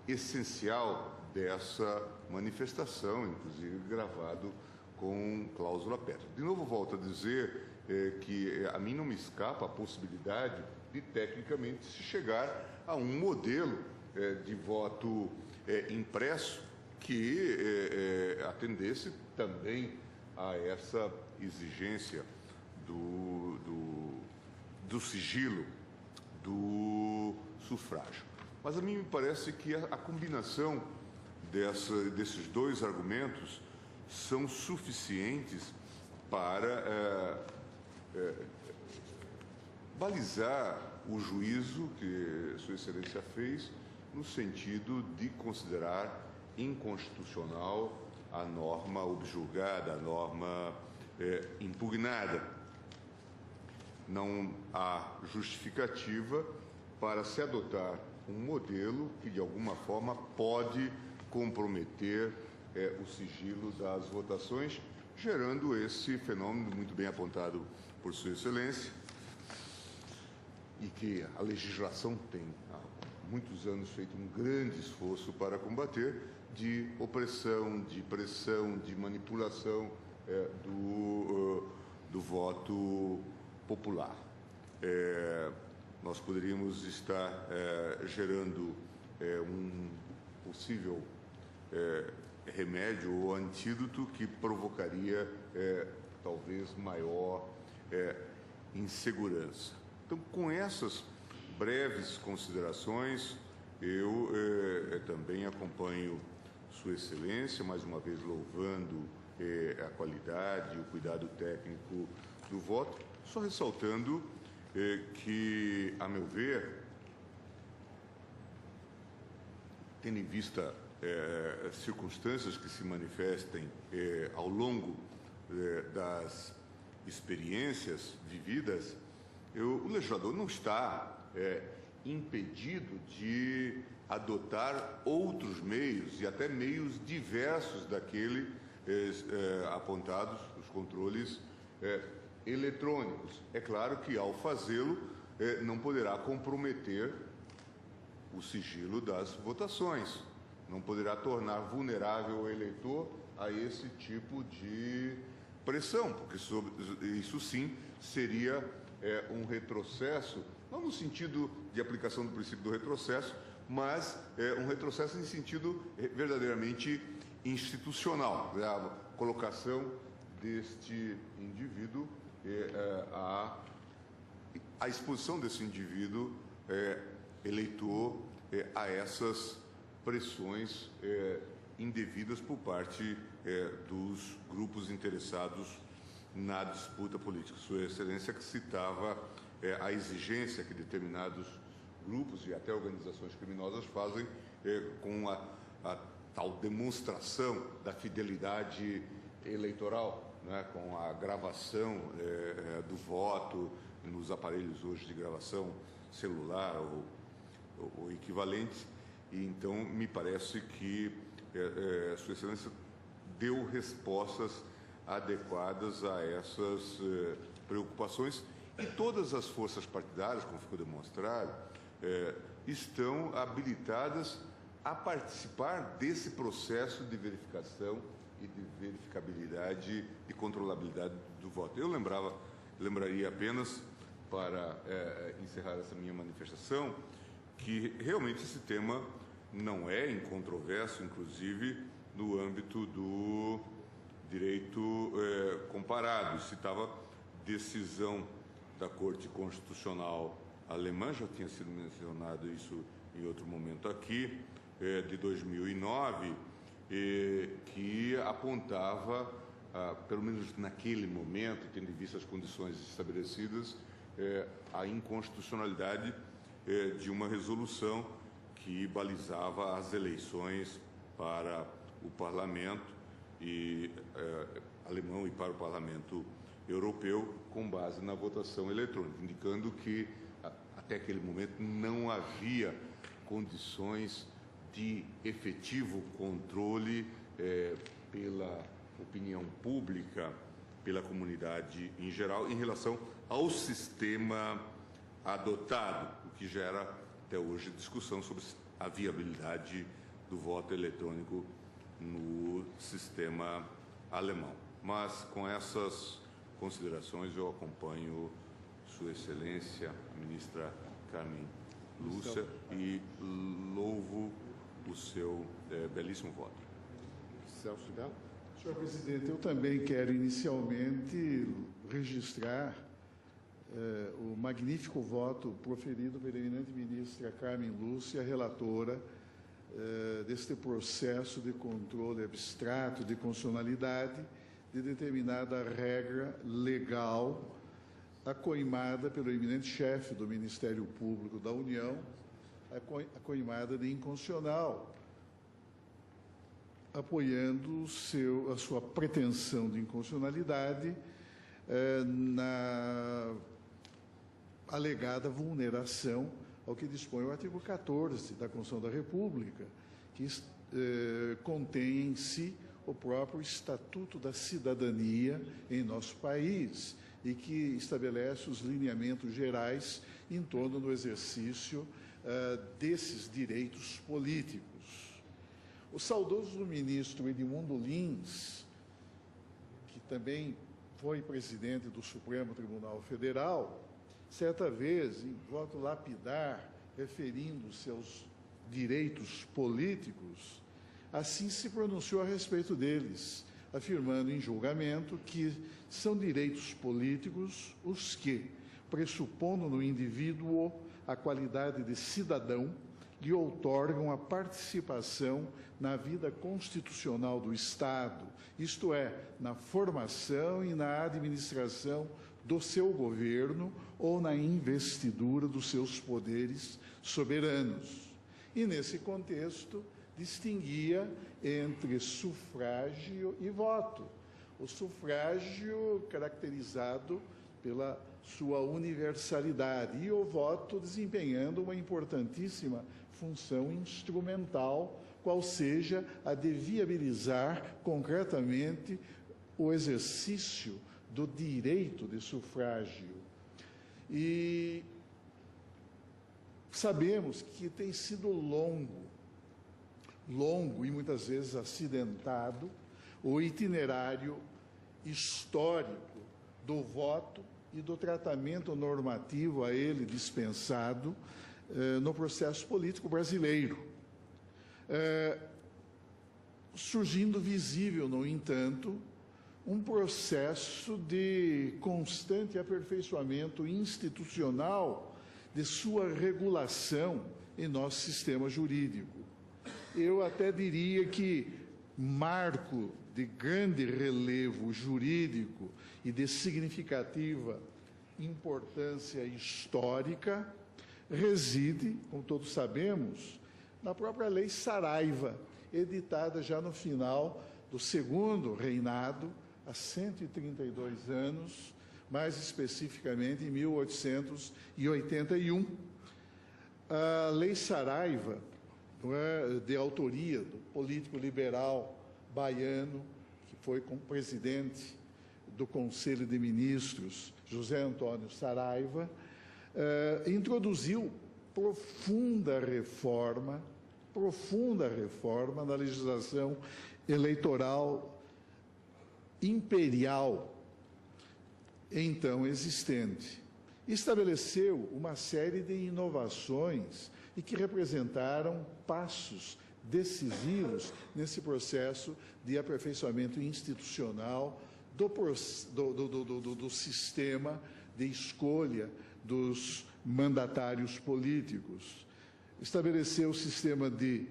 essencial dessa manifestação, inclusive gravado com cláusula pétrea. De novo, volto a dizer que a mim não me escapa a possibilidade de, tecnicamente, se chegar a um modelo de voto impresso que atendesse também a essa exigência do sigilo do sufrágio. Mas a mim me parece que a combinação desses dois argumentos são suficientes para balizar o juízo que Sua Excelência fez no sentido de considerar inconstitucional a norma objulgada, a norma impugnada. Não há justificativa para se adotar um modelo que, de alguma forma, pode comprometer o sigilo das votações, gerando esse fenômeno muito bem apontado por Sua Excelência e que a legislação tem há muitos anos feito um grande esforço para combater, de opressão, de pressão, de manipulação do voto popular. Nós poderíamos estar gerando um possível remédio ou antídoto que provocaria talvez maior insegurança. Então, com essas breves considerações, eu também acompanho Sua Excelência, mais uma vez louvando a qualidade, o cuidado técnico do voto, só ressaltando que, a meu ver, tendo em vista circunstâncias que se manifestem ao longo das experiências vividas, o legislador não está impedido de adotar outros meios e até meios diversos daquele apontados, os controles eletrônicos. É claro que, ao fazê-lo, não poderá comprometer o sigilo das votações, não poderá tornar vulnerável o eleitor a esse tipo de pressão, porque isso sim seria um retrocesso, não no sentido de aplicação do princípio do retrocesso, mas um retrocesso em sentido verdadeiramente institucional, né? A colocação deste indivíduo, a exposição desse indivíduo eleitor a essas pressões indevidas por parte dos grupos interessados na disputa política. Sua Excelência que citava a exigência que determinados grupos e até organizações criminosas fazem com a tal demonstração da fidelidade eleitoral, né, com a gravação do voto nos aparelhos hoje de gravação celular ou equivalente. E então me parece que Sua Excelência deu respostas adequadas a essas preocupações, e todas as forças partidárias, como ficou demonstrado, estão habilitadas a participar desse processo de verificação e de verificabilidade e controlabilidade do voto. Eu lembraria apenas, para encerrar essa minha manifestação, que realmente esse tema não é incontroverso, inclusive no âmbito do direito comparado. Citava decisão da Corte Constitucional alemã, já tinha sido mencionado isso em outro momento aqui, de 2009, que apontava, pelo menos naquele momento, tendo em vista as condições estabelecidas, a inconstitucionalidade de uma resolução que balizava as eleições para o Parlamento alemão e para o Parlamento Europeu, com base na votação eletrônica, indicando que, até aquele momento, não havia condições de efetivo controle pela opinião pública, pela comunidade em geral, em relação ao sistema adotado, o que gera até hoje discussão sobre a viabilidade do voto eletrônico no sistema alemão. Mas, com essas considerações, eu acompanho Sua Excelência, a ministra Carmen Lúcia, e louvo o seu belíssimo voto.
Celso de Mello.
Senhor presidente, eu também quero inicialmente registrar o magnífico voto proferido pela eminente ministra Carmen Lúcia, relatora deste processo de controle abstrato de constitucionalidade de determinada regra legal acoimada pelo eminente chefe do Ministério Público da União, acoimada de inconstitucional, apoiando a sua pretensão de inconstitucionalidade na alegada vulneração ao que dispõe o artigo 14 da Constituição da República, que contém em si o próprio Estatuto da Cidadania em nosso país e que estabelece os lineamentos gerais em torno do exercício desses direitos políticos. O saudoso ministro Edmundo Lins, que também foi presidente do Supremo Tribunal Federal, certa vez, em voto lapidar, referindo-se aos direitos políticos, assim se pronunciou a respeito deles, afirmando em julgamento que são direitos políticos os que, pressupondo no indivíduo a qualidade de cidadão, lhe outorgam a participação na vida constitucional do Estado, isto é, na formação e na administração do seu governo ou na investidura dos seus poderes soberanos. E, nesse contexto, distinguia entre sufrágio e voto. O sufrágio caracterizado pela sua universalidade e o voto desempenhando uma importantíssima função instrumental, qual seja a de viabilizar concretamente o exercício do direito de sufrágio. E sabemos que tem sido longo e muitas vezes acidentado o itinerário histórico do voto e do tratamento normativo a ele dispensado no processo político brasileiro. Surgindo visível, no entanto, um processo de constante aperfeiçoamento institucional de sua regulação em nosso sistema jurídico. Eu até diria que marco de grande relevo jurídico e de significativa importância histórica reside, como todos sabemos, na própria Lei Saraiva, editada já no final do segundo reinado, há 132 anos, mais especificamente em 1881. A Lei Saraiva, de autoria do político liberal baiano, que foi presidente do Conselho de Ministros, José Antônio Saraiva, introduziu profunda reforma na legislação eleitoral imperial então existente. Estabeleceu uma série de inovações e que representaram passos decisivos nesse processo de aperfeiçoamento institucional do sistema de escolha dos mandatários políticos. Estabeleceu o sistema de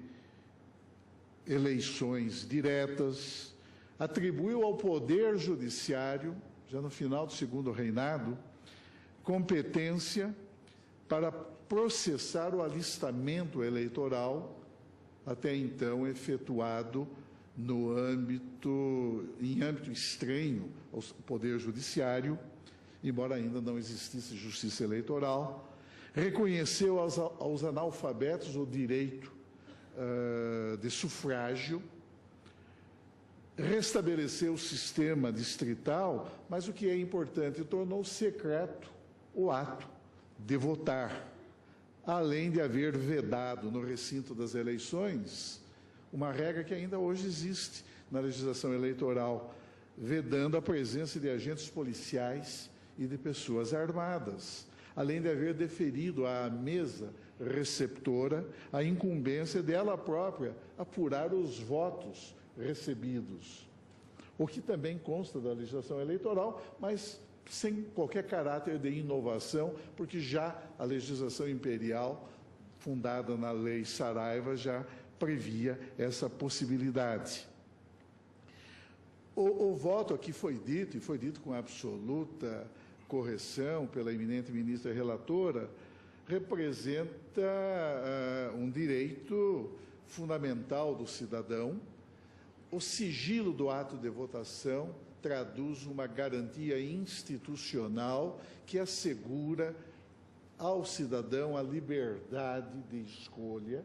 eleições diretas, atribuiu ao Poder Judiciário, já no final do segundo reinado, competência para processar o alistamento eleitoral, até então efetuado em âmbito estranho ao Poder Judiciário, embora ainda não existisse justiça eleitoral, reconheceu aos analfabetos o direito de sufrágio, restabeleceu o sistema distrital, mas o que é importante, tornou secreto o ato de votar, além de haver vedado no recinto das eleições uma regra que ainda hoje existe na legislação eleitoral, vedando a presença de agentes policiais e de pessoas armadas, além de haver deferido à mesa receptora a incumbência dela própria apurar os votos recebidos, o que também consta da legislação eleitoral, mas sem qualquer caráter de inovação, porque já a legislação imperial, fundada na Lei Saraiva, já previa essa possibilidade. O voto aqui foi dito, e foi dito com absoluta correção pela eminente ministra relatora, representa um direito fundamental do cidadão. O sigilo do ato de votação traduz uma garantia institucional que assegura ao cidadão a liberdade de escolha.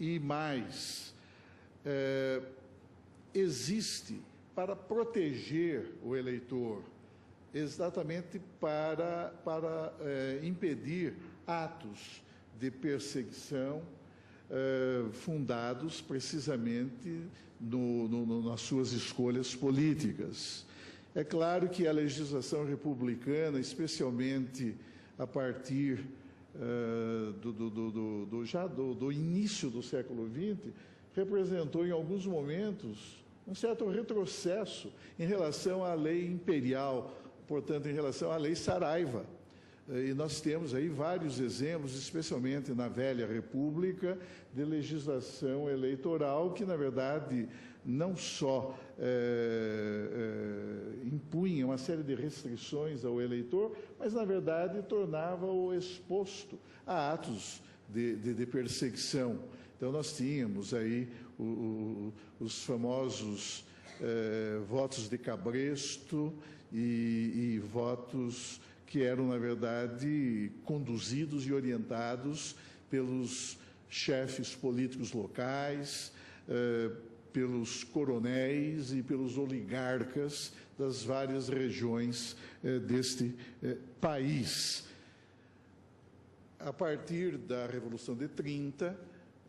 E mais, existe para proteger o eleitor, exatamente para impedir atos de perseguição fundados precisamente nas suas escolhas políticas. É claro que a legislação republicana, especialmente a partir do início do século XX, representou em alguns momentos um certo retrocesso em relação à lei imperial, portanto, em relação à lei Saraiva. E nós temos aí vários exemplos, especialmente na velha República, de legislação eleitoral que, na verdade, não só impunha uma série de restrições ao eleitor, mas, na verdade, tornava-o exposto a atos de perseguição. Então, nós tínhamos aí os famosos votos de cabresto e votos que eram, na verdade, conduzidos e orientados pelos chefes políticos locais, pelos coronéis e pelos oligarcas das várias regiões deste país. A partir da Revolução de 30,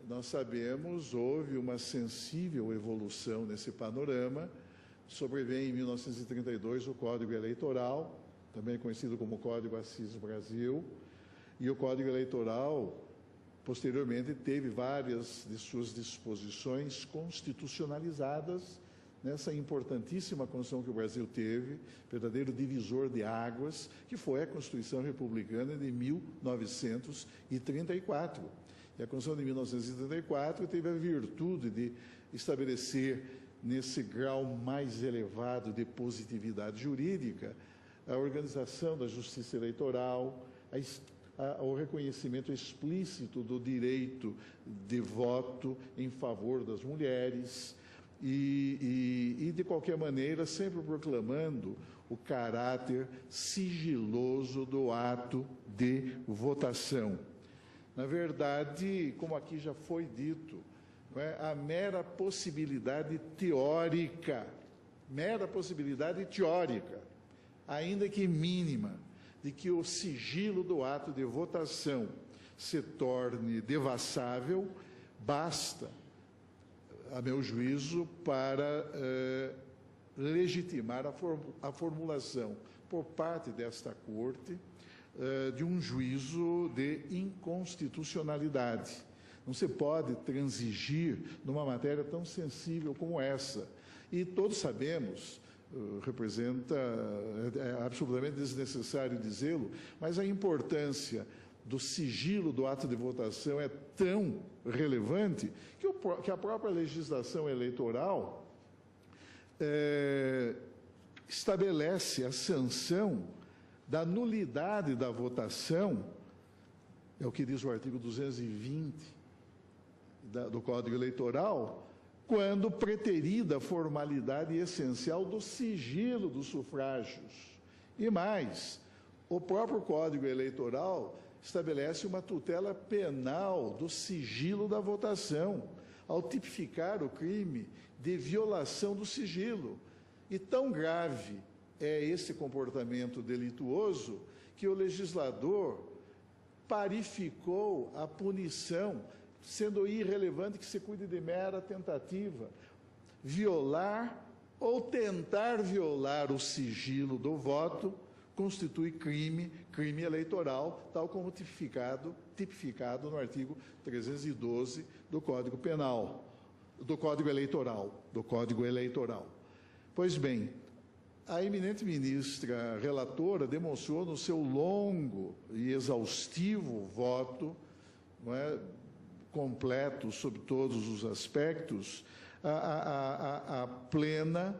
nós sabemos, houve uma sensível evolução nesse panorama. Sobrevém em 1932 o Código Eleitoral, também conhecido como Código Assis Brasil, e o Código Eleitoral, posteriormente, teve várias de suas disposições constitucionalizadas nessa importantíssima Constituição que o Brasil teve, verdadeiro divisor de águas, que foi a Constituição Republicana de 1934. E a Constituição de 1934 teve a virtude de estabelecer, nesse grau mais elevado de positividade jurídica, a organização da justiça eleitoral, o reconhecimento explícito do direito de voto em favor das mulheres e de qualquer maneira, sempre proclamando o caráter sigiloso do ato de votação. Na verdade, como aqui já foi dito, a mera possibilidade teórica, ainda que mínima, de que o sigilo do ato de votação se torne devassável, basta, a meu juízo, para legitimar a formulação por parte desta Corte de um juízo de inconstitucionalidade. Não se pode transigir numa matéria tão sensível como essa. E todos sabemos, é absolutamente desnecessário dizê-lo, mas a importância do sigilo do ato de votação é tão relevante que a própria legislação eleitoral estabelece a sanção da nulidade da votação, é o que diz o artigo 220 do Código Eleitoral, quando preterida a formalidade essencial do sigilo dos sufrágios. E mais, o próprio Código Eleitoral estabelece uma tutela penal do sigilo da votação, ao tipificar o crime de violação do sigilo. E tão grave é esse comportamento delituoso que o legislador parificou a punição, sendo irrelevante que se cuide de mera tentativa. Violar ou tentar violar o sigilo do voto constitui crime eleitoral, tal como tipificado no artigo 312 do Código Penal, do Código Eleitoral. Pois bem, a eminente ministra relatora demonstrou no seu longo e exaustivo voto, não é, completo sobre todos os aspectos, a plena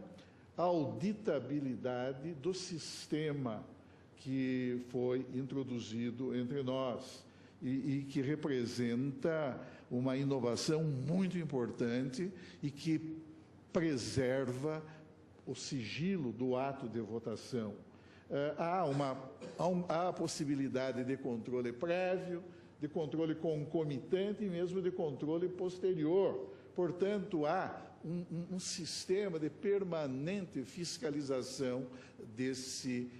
auditabilidade do sistema que foi introduzido entre nós e que representa uma inovação muito importante e que preserva o sigilo do ato de votação. Há a possibilidade de controle prévio, de controle concomitante e mesmo de controle posterior. Portanto, há um sistema de permanente fiscalização desse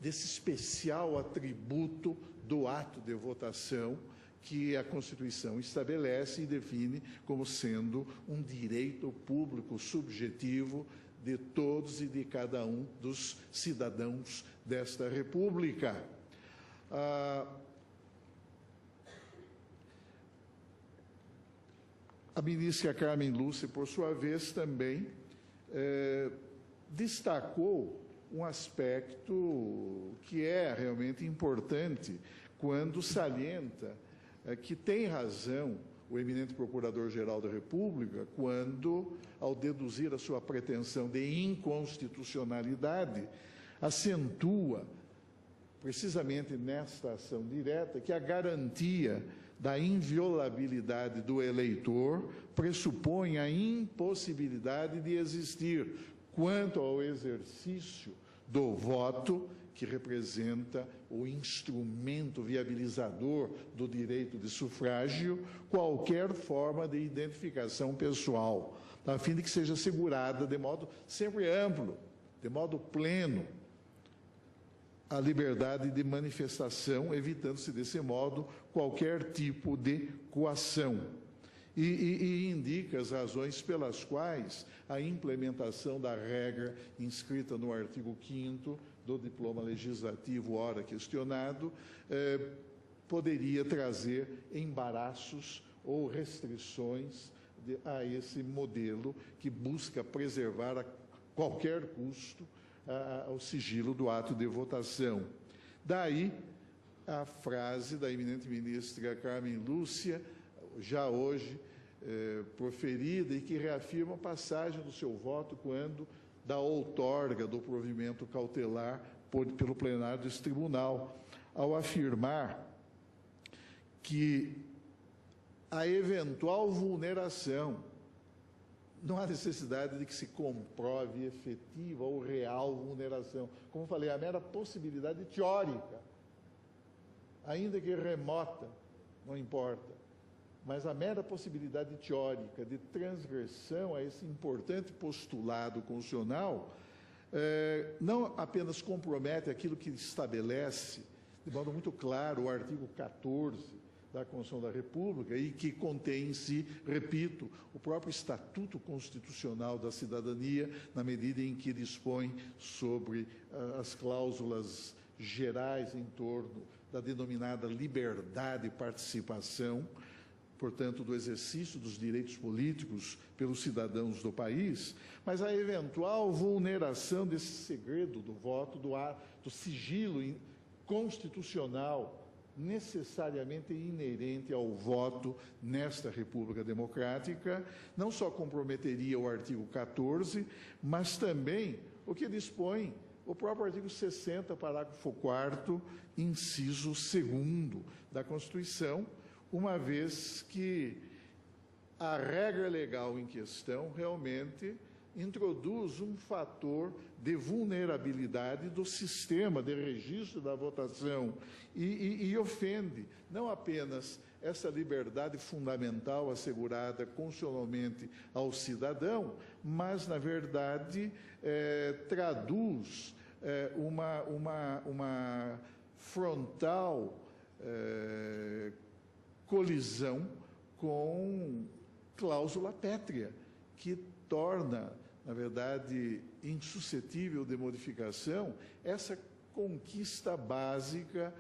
especial atributo do ato de votação que a Constituição estabelece e define como sendo um direito público subjetivo de todos e de cada um dos cidadãos desta República. A ministra Carmen Lúcia, por sua vez, também destacou um aspecto que é realmente importante quando salienta que tem razão o eminente Procurador-Geral da República quando, ao deduzir a sua pretensão de inconstitucionalidade, acentua, precisamente nesta ação direta, que a garantia da inviolabilidade do eleitor pressupõe a impossibilidade de existir, quanto ao exercício do voto, que representa o instrumento viabilizador do direito de sufrágio, qualquer forma de identificação pessoal, a fim de que seja assegurada de modo sempre amplo, de modo pleno, a liberdade de manifestação, evitando-se desse modo qualquer tipo de coação. E indica as razões pelas quais a implementação da regra inscrita no artigo 5º do diploma legislativo, ora questionado, poderia trazer embaraços ou restrições a esse modelo que busca preservar a qualquer custo o sigilo do ato de votação. Daí a frase da eminente ministra Carmen Lúcia, já hoje proferida, e que reafirma a passagem do seu voto quando da outorga do provimento cautelar pelo plenário desse tribunal, ao afirmar que a eventual vulneração, não há necessidade de que se comprove efetiva ou real vulneração. Como falei, a mera possibilidade teórica, ainda que remota, não importa, mas a mera possibilidade teórica de transgressão a esse importante postulado constitucional não apenas compromete aquilo que estabelece, de modo muito claro, o artigo 14 da Constituição da República, e que contém em si, repito, o próprio Estatuto Constitucional da Cidadania, na medida em que dispõe sobre as cláusulas gerais em torno da denominada liberdade de participação, portanto, do exercício dos direitos políticos pelos cidadãos do país, mas a eventual vulneração desse segredo do voto, do sigilo constitucional necessariamente inerente ao voto nesta República Democrática, não só comprometeria o artigo 14, mas também o que dispõe o próprio artigo 60, parágrafo 4º, inciso 2º da Constituição, uma vez que a regra legal em questão realmente introduz um fator de vulnerabilidade do sistema de registro da votação e ofende não apenas essa liberdade fundamental assegurada constitucionalmente ao cidadão, mas, na verdade, traduz uma frontal colisão com cláusula pétrea, que torna, na verdade, insuscetível de modificação essa conquista básica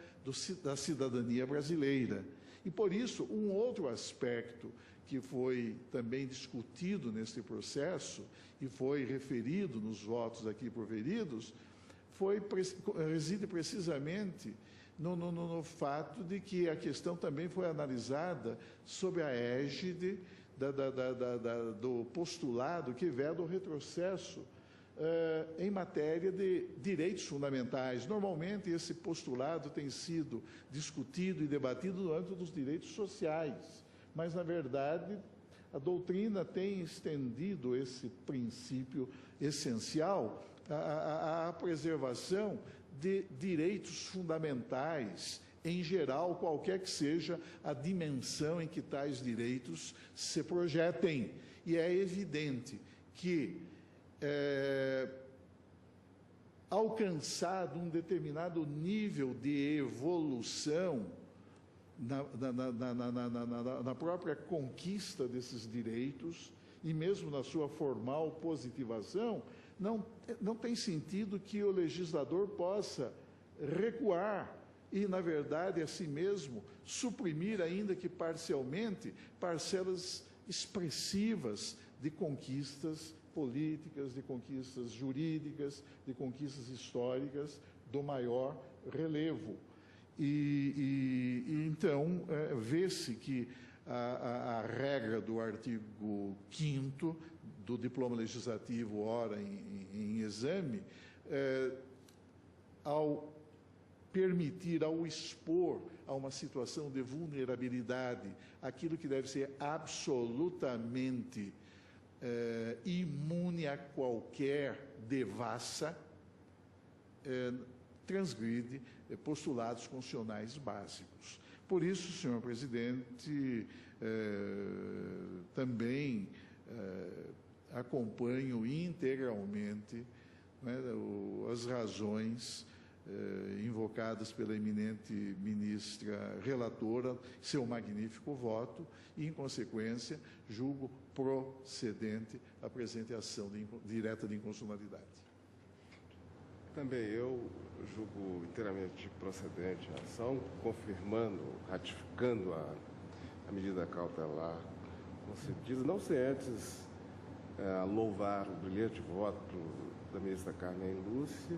da cidadania brasileira. E, por isso, um outro aspecto que foi também discutido neste processo e foi referido nos votos aqui proferidos, reside precisamente no fato de que a questão também foi analisada sob a égide do postulado que veda o retrocesso em matéria de direitos fundamentais. Normalmente, esse postulado tem sido discutido e debatido no âmbito dos direitos sociais, mas, na verdade, a doutrina tem estendido esse princípio essencial à preservação de direitos fundamentais, em geral, qualquer que seja a dimensão em que tais direitos se projetem. E é evidente que, alcançado um determinado nível de evolução na própria conquista desses direitos, e mesmo na sua formal positivação, não tem sentido que o legislador possa recuar e, na verdade, a si mesmo, suprimir, ainda que parcialmente, parcelas expressivas de conquistas políticas, de conquistas jurídicas, de conquistas históricas do maior relevo. Então, vê-se que a regra do artigo 5º do diploma legislativo, ora em exame, ao permitir, ao expor a uma situação de vulnerabilidade, aquilo que deve ser absolutamente imune a qualquer devassa, transgride postulados constitucionais básicos. Por isso, senhor presidente, também acompanho integralmente, né, as razões invocadas pela eminente ministra relatora, seu magnífico voto, e, em consequência, julgo procedente a presente ação direta de inconstitucionalidade.
Também eu julgo inteiramente procedente a ação, confirmando, ratificando a medida cautelar concedida, não sem antes louvar o brilhante voto da ministra Carmen Lúcia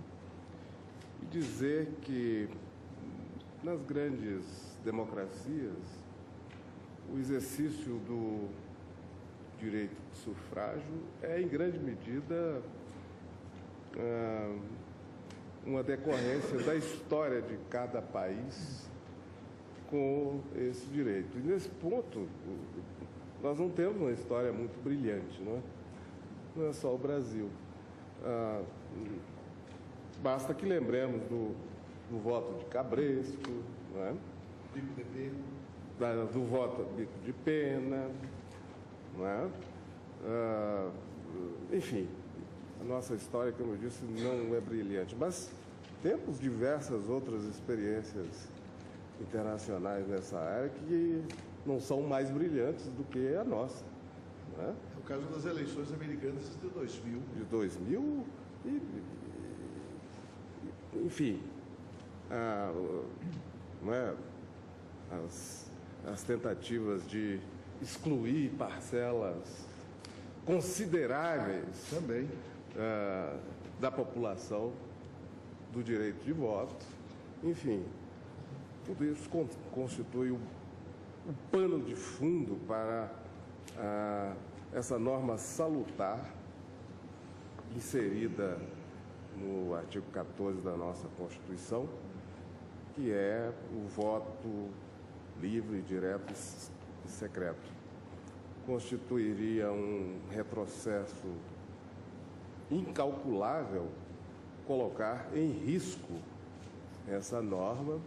e dizer que, nas grandes democracias, o exercício do direito de sufrágio é, em grande medida, uma decorrência da história de cada país com esse direito. E, nesse ponto, nós não temos uma história muito brilhante, não é? Não é só o Brasil. Basta que lembremos do voto de Cabresto, não é?
Bico de pena.
Do voto bico de pena, não é? Enfim, a nossa história, como eu disse, não é brilhante, mas temos diversas outras experiências internacionais nessa área que não são mais brilhantes do que a nossa, não é?
É o caso das eleições americanas de 2000.
De 2000 enfim, não é? As tentativas de excluir parcelas consideráveis
também
da população do direito de voto, enfim, tudo isso constitui o pano de fundo para essa norma salutar inserida no artigo 14 da nossa Constituição, que é o voto livre, direto e secreto. Constituiria um retrocesso incalculável colocar em risco essa norma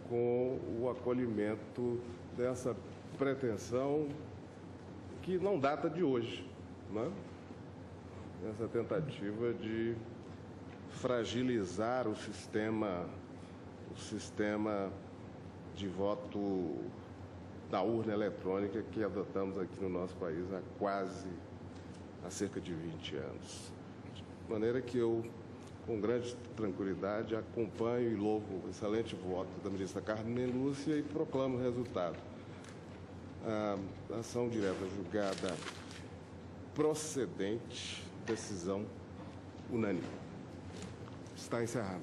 com o acolhimento dessa pretensão que não data de hoje, né? Essa tentativa de fragilizar o sistema de voto da urna eletrônica que adotamos aqui no nosso país há cerca de 20 anos. De maneira que eu, com grande tranquilidade, acompanho e louvo o excelente voto da ministra Carmen Lúcia e proclamo o resultado. A ação direta julgada procedente, decisão unânime. Está encerrada.